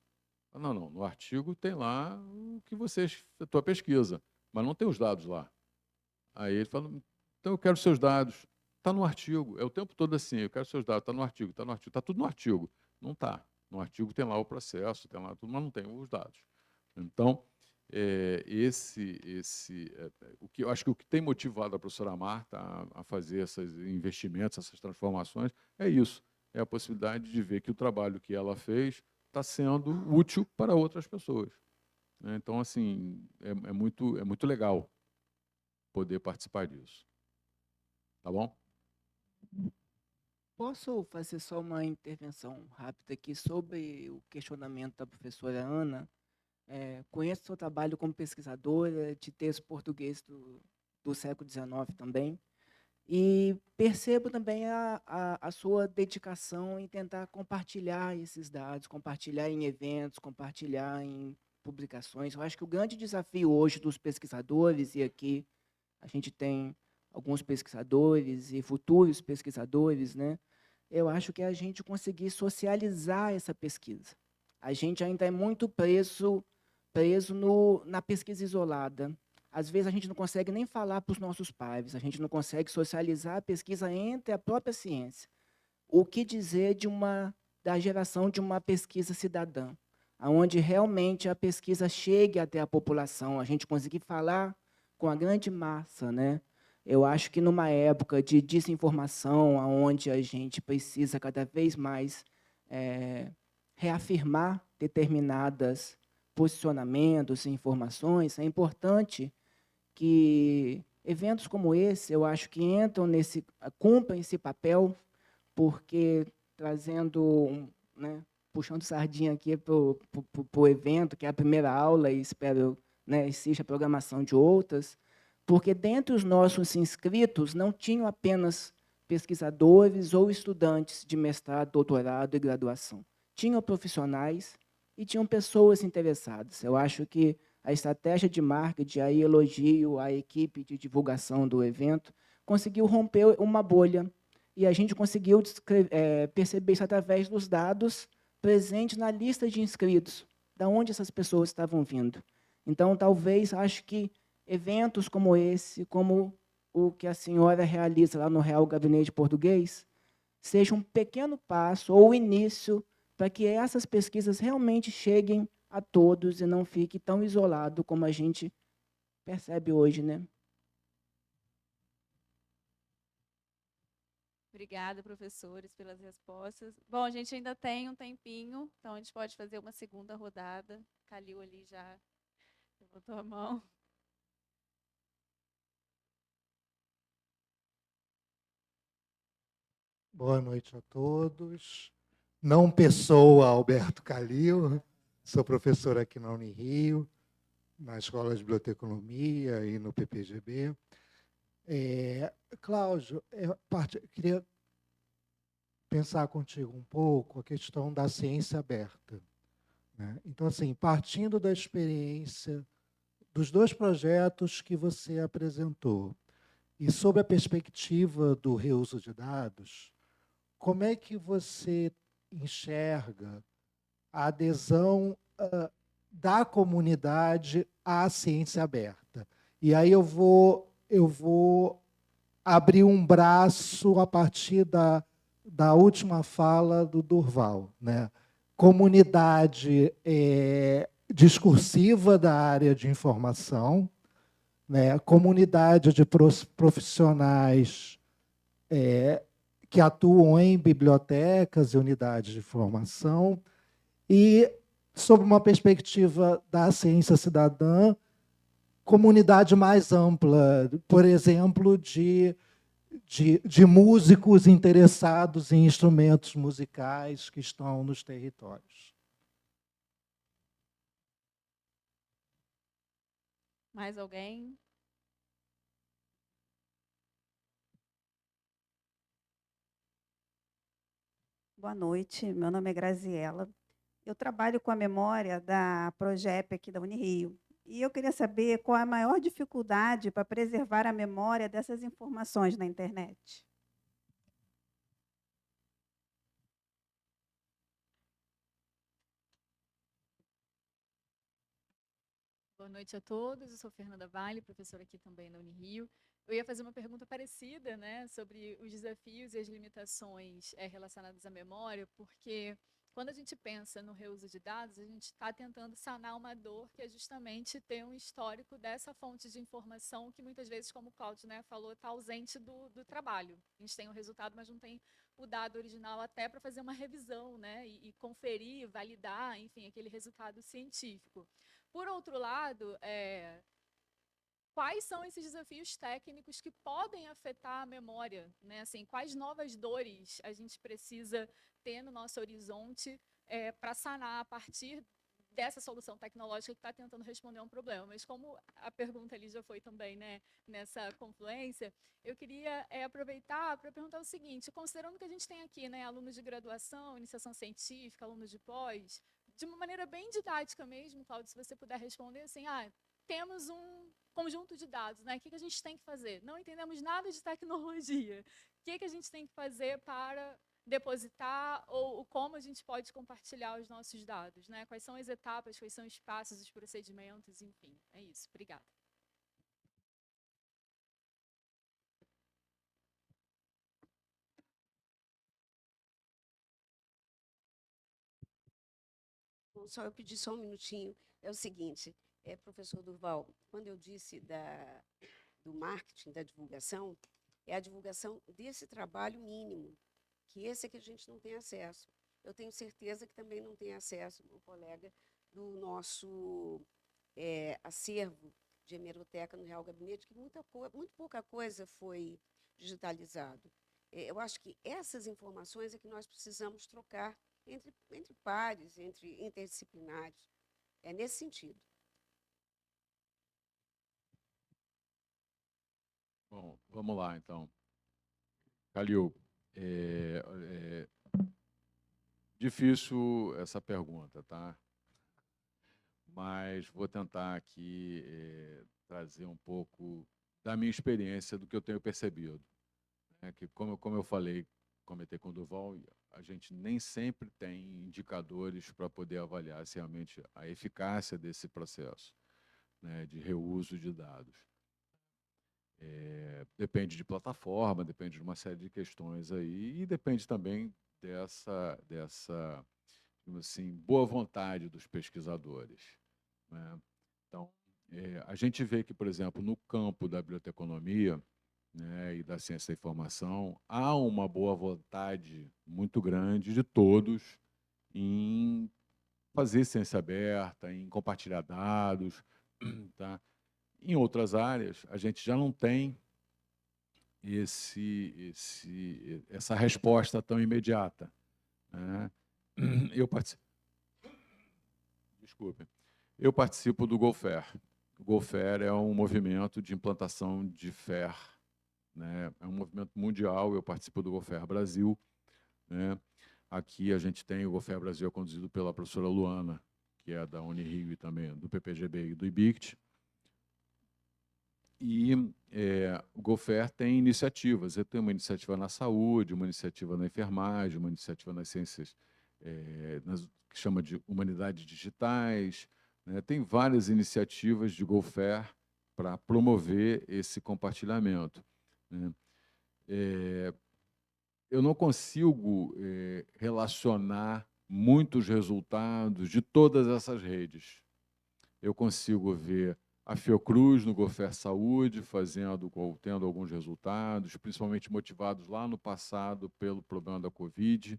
Não, no artigo tem lá o que a tua pesquisa, mas não tem os dados lá. Aí ele fala, então eu quero os seus dados. Está no artigo, é o tempo todo assim, eu quero os seus dados, está no artigo, está tudo no artigo. Não está. No artigo tem lá o processo, tem lá tudo, mas não tem os dados. Então, o que eu acho que o que tem motivado a professora Marta a fazer esses investimentos, essas transformações, é isso, é a possibilidade de ver que o trabalho que ela fez está sendo útil para outras pessoas, né? Então, assim, é muito legal poder participar disso. Tá bom? Posso fazer só uma intervenção rápida aqui sobre o questionamento da professora Ana? Conheço o seu trabalho como pesquisadora de texto português do século XIX também, e percebo também a sua dedicação em tentar compartilhar esses dados, compartilhar em eventos, compartilhar em publicações. Eu acho que o grande desafio hoje dos pesquisadores, e aqui a gente tem alguns pesquisadores e futuros pesquisadores, né? Eu acho que é a gente conseguir socializar essa pesquisa. A gente ainda é muito preso na pesquisa isolada. Às vezes, a gente não consegue nem falar para os nossos pares, a gente não consegue socializar a pesquisa entre a própria ciência. O que dizer da geração de uma pesquisa cidadã, onde realmente a pesquisa chegue até a população, a gente conseguir falar com a grande massa, né? Eu acho que numa época de desinformação, onde a gente precisa cada vez mais reafirmar determinados posicionamentos e informações, é importante que eventos como esse, eu acho que cumprem esse papel, porque trazendo, né, puxando sardinha aqui para o evento, que é a primeira aula, e espero, né, exista a programação de outras, porque dentre os nossos inscritos não tinham apenas pesquisadores ou estudantes de mestrado, doutorado e graduação. Tinham profissionais e tinham pessoas interessadas. Eu acho que a estratégia de marketing, aí elogio a equipe de divulgação do evento, conseguiu romper uma bolha, e a gente conseguiu perceber isso através dos dados presentes na lista de inscritos, de onde essas pessoas estavam vindo. Então, talvez, acho que eventos como esse, como o que a senhora realiza lá no Real Gabinete Português, seja um pequeno passo ou início para que essas pesquisas realmente cheguem a todos e não fique tão isolado como a gente percebe hoje, né? Obrigada, professores, pelas respostas. Bom, a gente ainda tem um tempinho, então a gente pode fazer uma segunda rodada. Calil ali já levantou a mão. Boa noite a todos. Não pessoa Alberto Calil, sou professor aqui na Unirio, na Escola de Biblioteconomia e no PPGB. Cláudio, eu queria pensar contigo um pouco a questão da ciência aberta, né? Então, assim, partindo da experiência dos dois projetos que você apresentou e sob a perspectiva do reuso de dados, como é que você enxerga a adesão da comunidade à ciência aberta? E aí eu vou abrir um braço a partir da última fala do Durval, né? Comunidade discursiva da área de informação, né? Comunidade de profissionais que atuam em bibliotecas e unidades de formação, e, sob uma perspectiva da ciência cidadã, comunidade mais ampla, por exemplo, de músicos interessados em instrumentos musicais que estão nos territórios. Mais alguém? Boa noite, meu nome é Graziela. Eu trabalho com a memória da Progep aqui da Unirio. E eu queria saber qual é a maior dificuldade para preservar a memória dessas informações na internet. Boa noite a todos, eu sou Fernanda Vale, professora aqui também na Unirio. Eu ia fazer uma pergunta parecida, né, sobre os desafios e as limitações relacionadas à memória, porque quando a gente pensa no reuso de dados, a gente está tentando sanar uma dor que é justamente ter um histórico dessa fonte de informação que muitas vezes, como o Cláudio, né, falou, está ausente do trabalho. A gente tem o resultado, mas não tem o dado original até para fazer uma revisão, né, e conferir, validar, enfim, aquele resultado científico. Por outro lado, quais são esses desafios técnicos que podem afetar a memória, né? Assim, quais novas dores a gente precisa ter no nosso horizonte para sanar a partir dessa solução tecnológica que está tentando responder a um problema. Mas como a pergunta ali já foi também, né, nessa confluência, eu queria aproveitar para perguntar o seguinte, considerando que a gente tem aqui, né, alunos de graduação, iniciação científica, alunos de pós, de uma maneira bem didática mesmo, Cláudio, se você puder responder assim, temos um conjunto de dados, né? O que a gente tem que fazer? Não entendemos nada de tecnologia. O que a gente tem que fazer para depositar ou como a gente pode compartilhar os nossos dados, né? Quais são as etapas, quais são os passos, os procedimentos, enfim. É isso. Obrigada. Bom, eu pedi só um minutinho. É o seguinte, professor Durval, quando eu disse do marketing, da divulgação, é a divulgação desse trabalho mínimo, que esse é que a gente não tem acesso. Eu tenho certeza que também não tem acesso, meu colega, do nosso acervo de hemeroteca no Real Gabinete, que muito pouca coisa foi digitalizado. Eu acho que essas informações é que nós precisamos trocar entre pares, entre interdisciplinares. É nesse sentido. Bom, vamos lá, então. Calil, difícil essa pergunta, tá? Mas vou tentar aqui trazer um pouco da minha experiência, do que eu tenho percebido. Que, como eu falei, comentei com o Durval, a gente nem sempre tem indicadores para poder avaliar se realmente a eficácia desse processo, né, de reuso de dados. Depende de plataforma, depende de uma série de questões aí, e depende também dessa digamos assim, boa vontade dos pesquisadores, né? Então, a gente vê que, por exemplo, no campo da biblioteconomia, né, e da ciência da informação, há uma boa vontade muito grande de todos em fazer ciência aberta, em compartilhar dados, tá? Em outras áreas, a gente já não tem essa resposta tão imediata, né? Eu participo do GoFair. O GoFair é um movimento de implantação de FAIR, né? É um movimento mundial. Eu participo do GoFair Brasil, né? Aqui a gente tem o GoFair Brasil, conduzido pela professora Luana, que é da Unirio e também do PPGB e do IBICT. E o GoFair tem iniciativas. Eu tenho uma iniciativa na saúde, uma iniciativa na enfermagem, uma iniciativa nas ciências, que chama de humanidades digitais, né? Tem várias iniciativas de GoFair para promover esse compartilhamento, né? Eu não consigo relacionar muitos resultados de todas essas redes. Eu consigo ver a Fiocruz no GoFair Saúde tendo alguns resultados, principalmente motivados lá no passado pelo problema da Covid,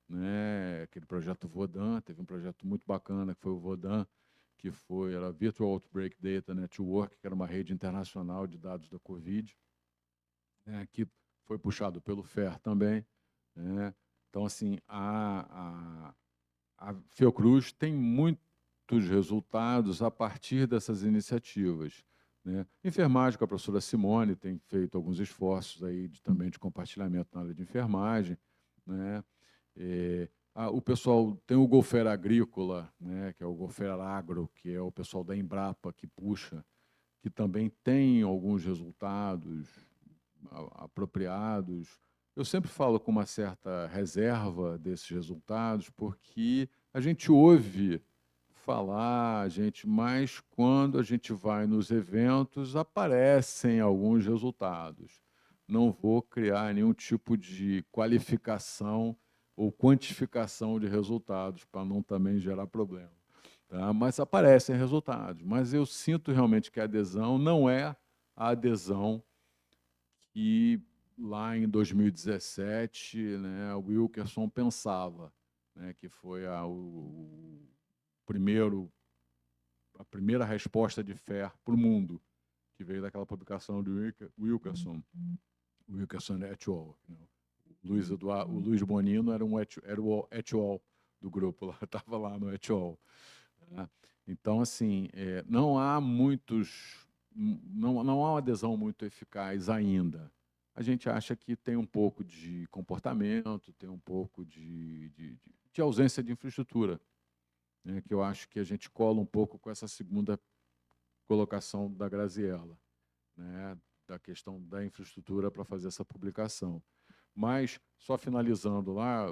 né? Aquele projeto Vodan, teve um projeto muito bacana que foi o Vodan, que era a Virtual Outbreak Data Network, que era uma rede internacional de dados da Covid, né? Que foi puxado pelo FAIR também, né? Então, assim, a Fiocruz tem muitos resultados a partir dessas iniciativas, né? Enfermagem, com a professora Simone, tem feito alguns esforços aí também de compartilhamento na área de enfermagem, né? O pessoal tem o GoFair Agrícola, né, que é o GoFair Agro, que é o pessoal da Embrapa que puxa, que também tem alguns resultados apropriados. Eu sempre falo com uma certa reserva desses resultados, porque a gente ouve falar, mas quando a gente vai nos eventos, aparecem alguns resultados. Não vou criar nenhum tipo de qualificação ou quantificação de resultados, para não também gerar problema, tá? Mas aparecem resultados. Mas eu sinto realmente que a adesão não é a adesão que lá em 2017, né, o Wilkerson pensava, né, que foi a primeira resposta de FAIR para o mundo, que veio daquela publicação do Wilkerson et al. O Luiz Bonino era o et al. Do grupo, estava lá no et al. Tá? Então, assim, não há não há uma adesão muito eficaz ainda. A gente acha que tem um pouco de comportamento, tem um pouco de ausência de infraestrutura, né, que eu acho que a gente cola um pouco com essa segunda colocação da Graziella, né, da questão da infraestrutura para fazer essa publicação. Mas, só finalizando lá,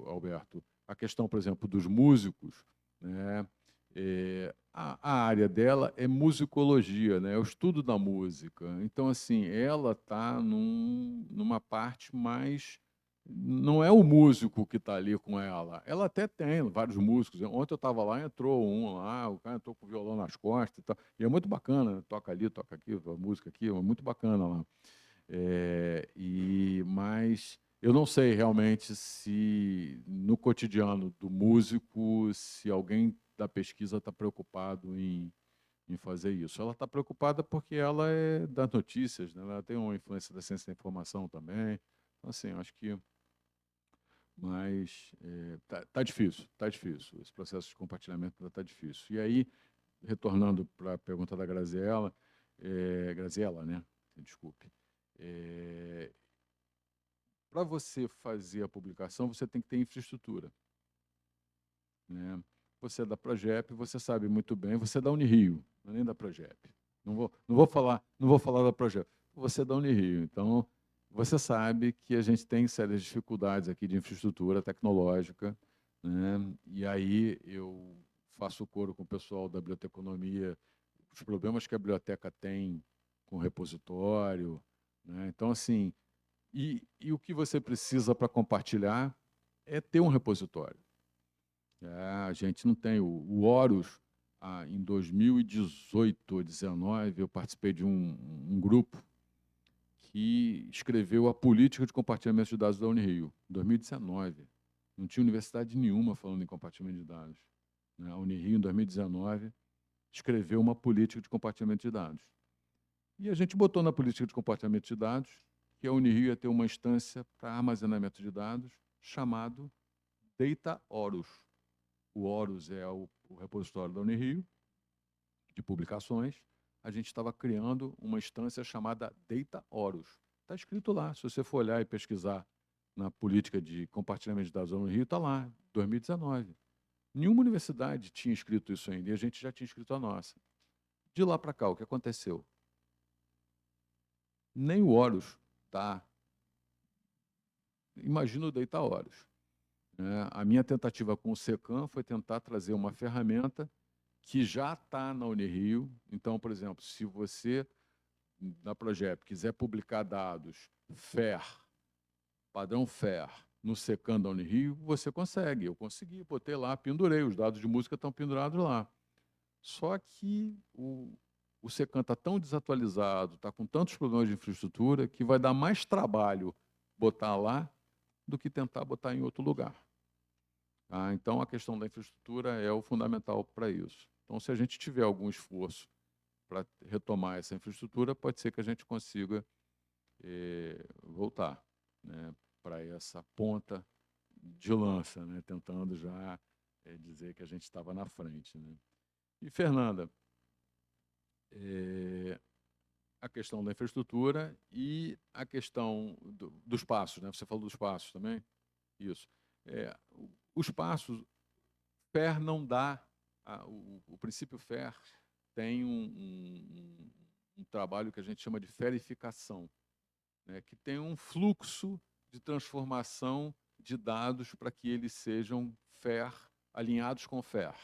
Alberto, a questão, por exemplo, dos músicos, né, a área dela é musicologia, né, é o estudo da música. Então, assim, ela está numa parte mais... Não é o músico que está ali com ela. Ela até tem vários músicos. Ontem eu estava lá, entrou um lá, o cara entrou com o violão nas costas e tal. E é muito bacana, né? Toca ali, toca aqui, a música aqui, é muito bacana lá. Mas eu não sei realmente se no cotidiano do músico, se alguém da pesquisa está preocupado em fazer isso. Ela está preocupada porque ela é das notícias, né? Ela tem uma influência da ciência da informação também. Então, assim, acho que... Mas tá difícil, tá difícil. Esse processo de compartilhamento ainda está difícil. E aí, retornando para a pergunta da Graziella, Graziella, né? Desculpe. Para você fazer a publicação, você tem que ter infraestrutura, né? Você é da Progep, você sabe muito bem, você é da Unirio, não é nem da Progep. Não vou falar da Progep. Você é da Unirio, então você sabe que a gente tem sérias dificuldades aqui de infraestrutura tecnológica, né? E aí eu faço coro com o pessoal da biblioteconomia, os problemas que a biblioteca tem com repositório, né? Então, assim, e o que você precisa para compartilhar é ter um repositório. A gente não tem. O Horus, em 2018 ou 2019, eu participei de um grupo que escreveu a política de compartilhamento de dados da Unirio, em 2019. Não tinha universidade nenhuma falando em compartilhamento de dados, né? A Unirio, em 2019, escreveu uma política de compartilhamento de dados. E a gente botou na política de compartilhamento de dados que a Unirio ia ter uma instância para armazenamento de dados chamado Data Horus. O Horus é o repositório da Unirio, de publicações. A gente estava criando uma instância chamada Data Horus. Está escrito lá, se você for olhar e pesquisar na política de compartilhamento de dados da Unirio, está lá, 2019. Nenhuma universidade tinha escrito isso ainda, e a gente já tinha escrito a nossa. De lá para cá, o que aconteceu? Nem o Horus está. Imagina o Data Horus. A minha tentativa com o SECAM foi tentar trazer uma ferramenta que já está na Unirio. Então, por exemplo, se você, na Progep, quiser publicar dados FAIR, padrão FAIR, no SECAM da Unirio, você consegue. Eu consegui, botei lá, pendurei. Os dados de música estão pendurados lá. Só que o SECAM está tão desatualizado, está com tantos problemas de infraestrutura, que vai dar mais trabalho botar lá do que tentar botar em outro lugar. Então, a questão da infraestrutura é o fundamental para isso. Então, se a gente tiver algum esforço para retomar essa infraestrutura, pode ser que a gente consiga voltar, né, para essa ponta de lança, né, tentando já dizer que a gente estava na frente, né. E, Fernanda, a questão da infraestrutura e a questão dos passos, né? Você falou dos passos também? Isso. Os passos, FAIR não dá, o princípio FAIR tem um trabalho que a gente chama de ferificação, né, que tem um fluxo de transformação de dados para que eles sejam FAIR, alinhados com FAIR,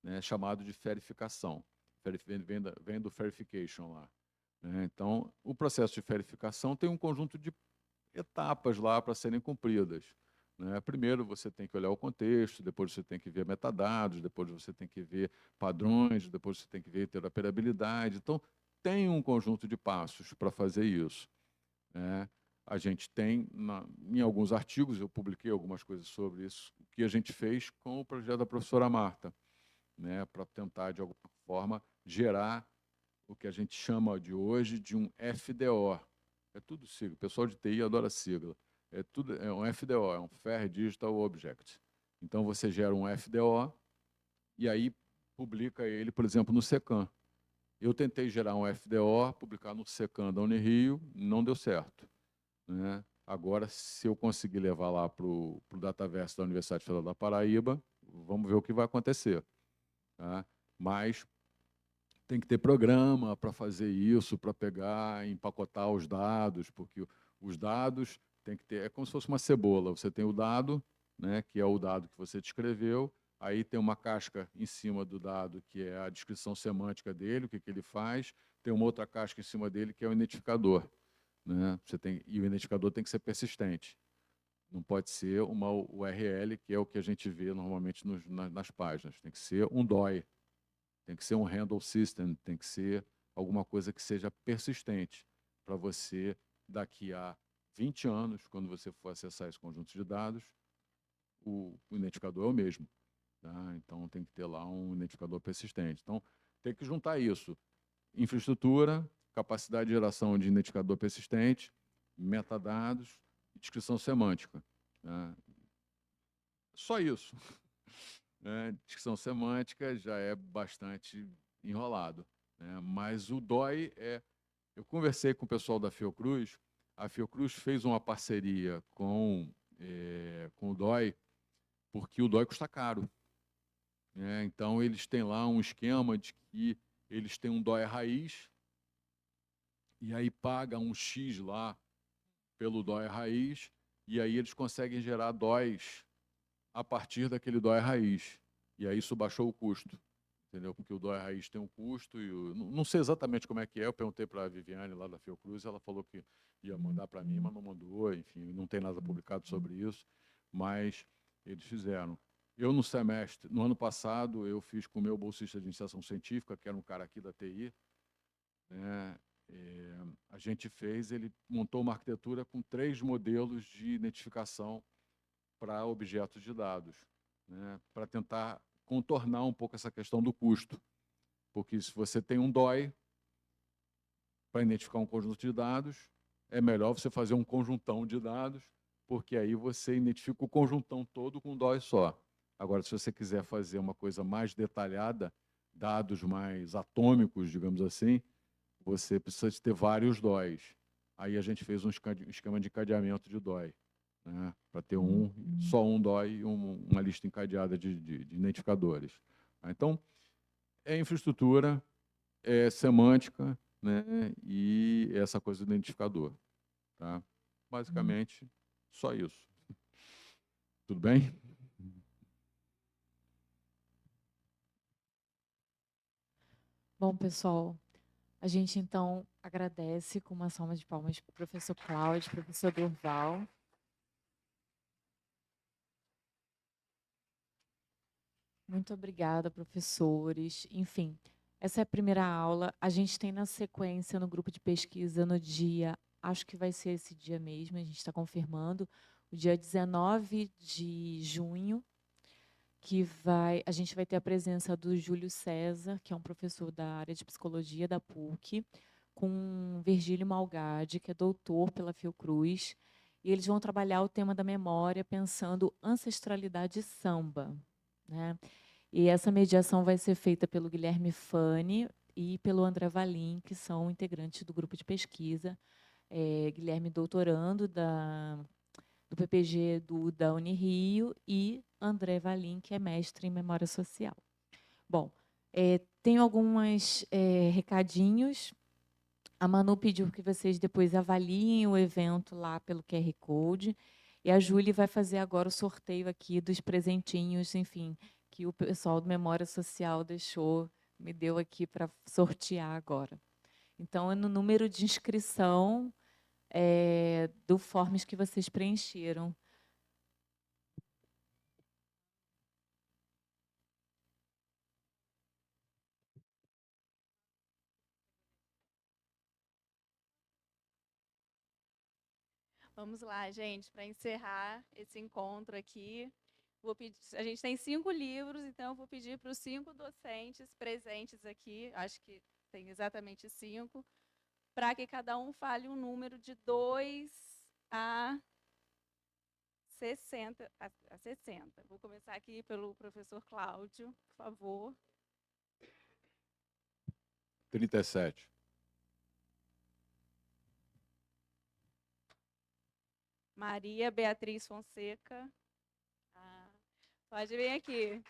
né, chamado de ferificação. Vem do verification lá, né? Então, o processo de verificação tem um conjunto de etapas lá para serem cumpridas, né? Primeiro, você tem que olhar o contexto, depois você tem que ver metadados, depois você tem que ver padrões, depois você tem que ver interoperabilidade. Então, tem um conjunto de passos para fazer isso, né? A gente tem, em alguns artigos, eu publiquei algumas coisas sobre isso, o que a gente fez com o projeto da professora Marta, né, para tentar, de alguma forma, gerar o que a gente chama de hoje de um FDO. É tudo sigla. O pessoal de TI adora sigla. É um FDO, é um Fair Digital Object. Então, você gera um FDO e aí publica ele, por exemplo, no SECAM. Eu tentei gerar um FDO, publicar no SECAM da Unirio, não deu certo, né? Agora, se eu conseguir levar lá para o Dataverse da Universidade Federal da Paraíba, vamos ver o que vai acontecer. Tá? Mas tem que ter programa para fazer isso, para pegar, empacotar os dados, porque os dados tem que ter, é como se fosse uma cebola. Você tem o dado, né, que é o dado que você descreveu, aí tem uma casca em cima do dado, que é a descrição semântica dele, o que ele faz, tem uma outra casca em cima dele, que é o identificador. Né? E o identificador tem que ser persistente. Não pode ser uma URL, que é o que a gente vê normalmente nas páginas. Tem que ser um DOI, tem que ser um handle system, tem que ser alguma coisa que seja persistente, para você, daqui a 20 anos, quando você for acessar esse conjunto de dados, o identificador é o mesmo. Tá? Então, tem que ter lá um identificador persistente. Então, tem que juntar isso. Infraestrutura, capacidade de geração de identificador persistente, metadados e descrição semântica. Né? Só isso. Né? Descrição semântica já é bastante enrolado. Né? Mas o DOI é... Eu conversei com o pessoal da Fiocruz, a Fiocruz fez uma parceria com o DOI, porque o DOI custa caro. Né? Então, eles têm lá um esquema de que eles têm um DOI raiz, e aí paga um X lá pelo DOI raiz, e aí eles conseguem gerar DOIs a partir daquele DOI raiz. E aí isso baixou o custo, entendeu? Porque o DOI raiz tem um custo, e não sei exatamente como é que é, eu perguntei para a Viviane lá da Fiocruz, ela falou que ia mandar para mim, mas não mandou, enfim, não tem nada publicado sobre isso, mas eles fizeram. Eu, no ano passado, eu fiz com o meu bolsista de iniciação científica, que era um cara aqui da TI, né? A gente ele montou uma arquitetura com 3 modelos de identificação para objetos de dados, né? Para tentar contornar um pouco essa questão do custo. Porque se você tem um DOI para identificar um conjunto de dados, é melhor você fazer um conjuntão de dados, porque aí você identifica o conjuntão todo com um DOI só. Agora, se você quiser fazer uma coisa mais detalhada, dados mais atômicos, digamos assim, você precisa de ter vários DOIs. Aí a gente fez um esquema de encadeamento de DOI, né? Para ter só um DOI e uma lista encadeada de identificadores. Então, é infraestrutura, é semântica, né? E essa coisa do identificador. Tá? Basicamente, só isso. Tudo bem? Bom, pessoal, a gente, então, agradece com uma salva de palmas para o professor Cláudio, professor Durval. Muito obrigada, professores. Enfim, essa é a primeira aula. A gente tem na sequência, no grupo de pesquisa, no dia, acho que vai ser esse dia mesmo, a gente está confirmando, o dia 19 de junho, que a gente vai ter a presença do Júlio César, que é um professor da área de psicologia da PUC, com Virgílio Malgade, que é doutor pela Fiocruz, e eles vão trabalhar o tema da memória pensando ancestralidade samba, né? E essa mediação vai ser feita pelo Guilherme Fani e pelo André Valim, que são integrantes do grupo de pesquisa. Guilherme doutorando do PPG da Unirio, e André Valim, que é mestre em Memória Social. Bom, tenho alguns recadinhos. A Manu pediu que vocês depois avaliem o evento lá pelo QR Code, e a Júlia vai fazer agora o sorteio aqui dos presentinhos, enfim, que o pessoal do Memória Social me deu aqui para sortear agora. Então, é no número de inscrição do forms que vocês preencheram. Vamos lá, gente, para encerrar esse encontro aqui. A gente tem 5 livros, então eu vou pedir para os 5 docentes presentes aqui, acho que tem exatamente 5, para que cada um fale um número de 2 a 60. Vou começar aqui pelo professor Cláudio, por favor. 37. Maria Beatriz Fonseca. Ah, pode vir aqui.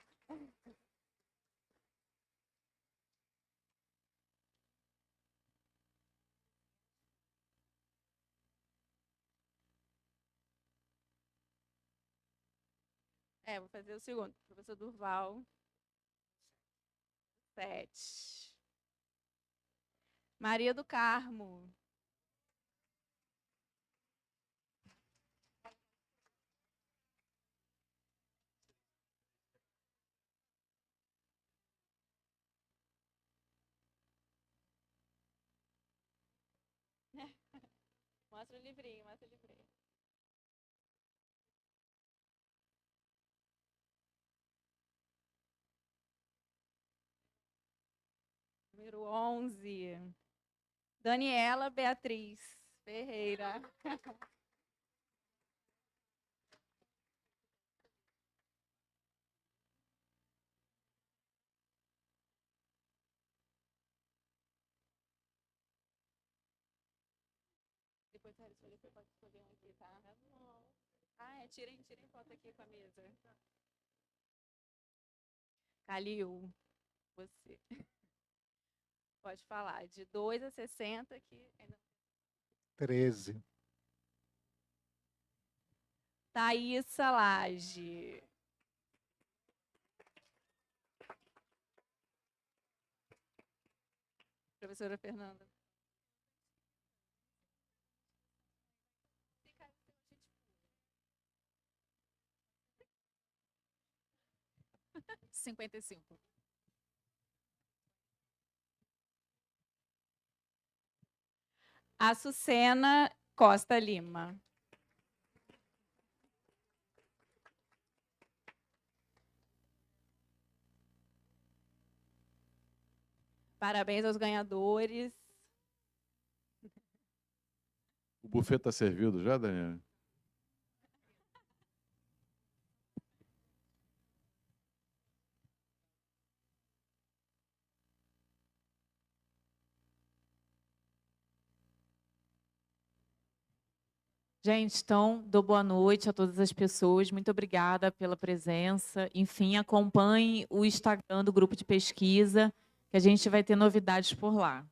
Vou fazer o segundo. Professor Durval. 7. Maria do Carmo. Mostra o livrinho, mostra o livrinho. Número 11. Daniela Beatriz Ferreira. Depois você pode escolher um aqui, tá? Tá bom. Tirem foto aqui com a mesa. Calil, você. Pode falar, de 2 a 60, que ainda... 13. Thaísa Lage. Professora Fernanda. Cinquenta e 55. Açucena Costa Lima. Parabéns aos ganhadores. O buffet está servido já, Daniela? Gente, então, dou boa noite a todas as pessoas. Muito obrigada pela presença. Enfim, acompanhe o Instagram do grupo de pesquisa, que a gente vai ter novidades por lá.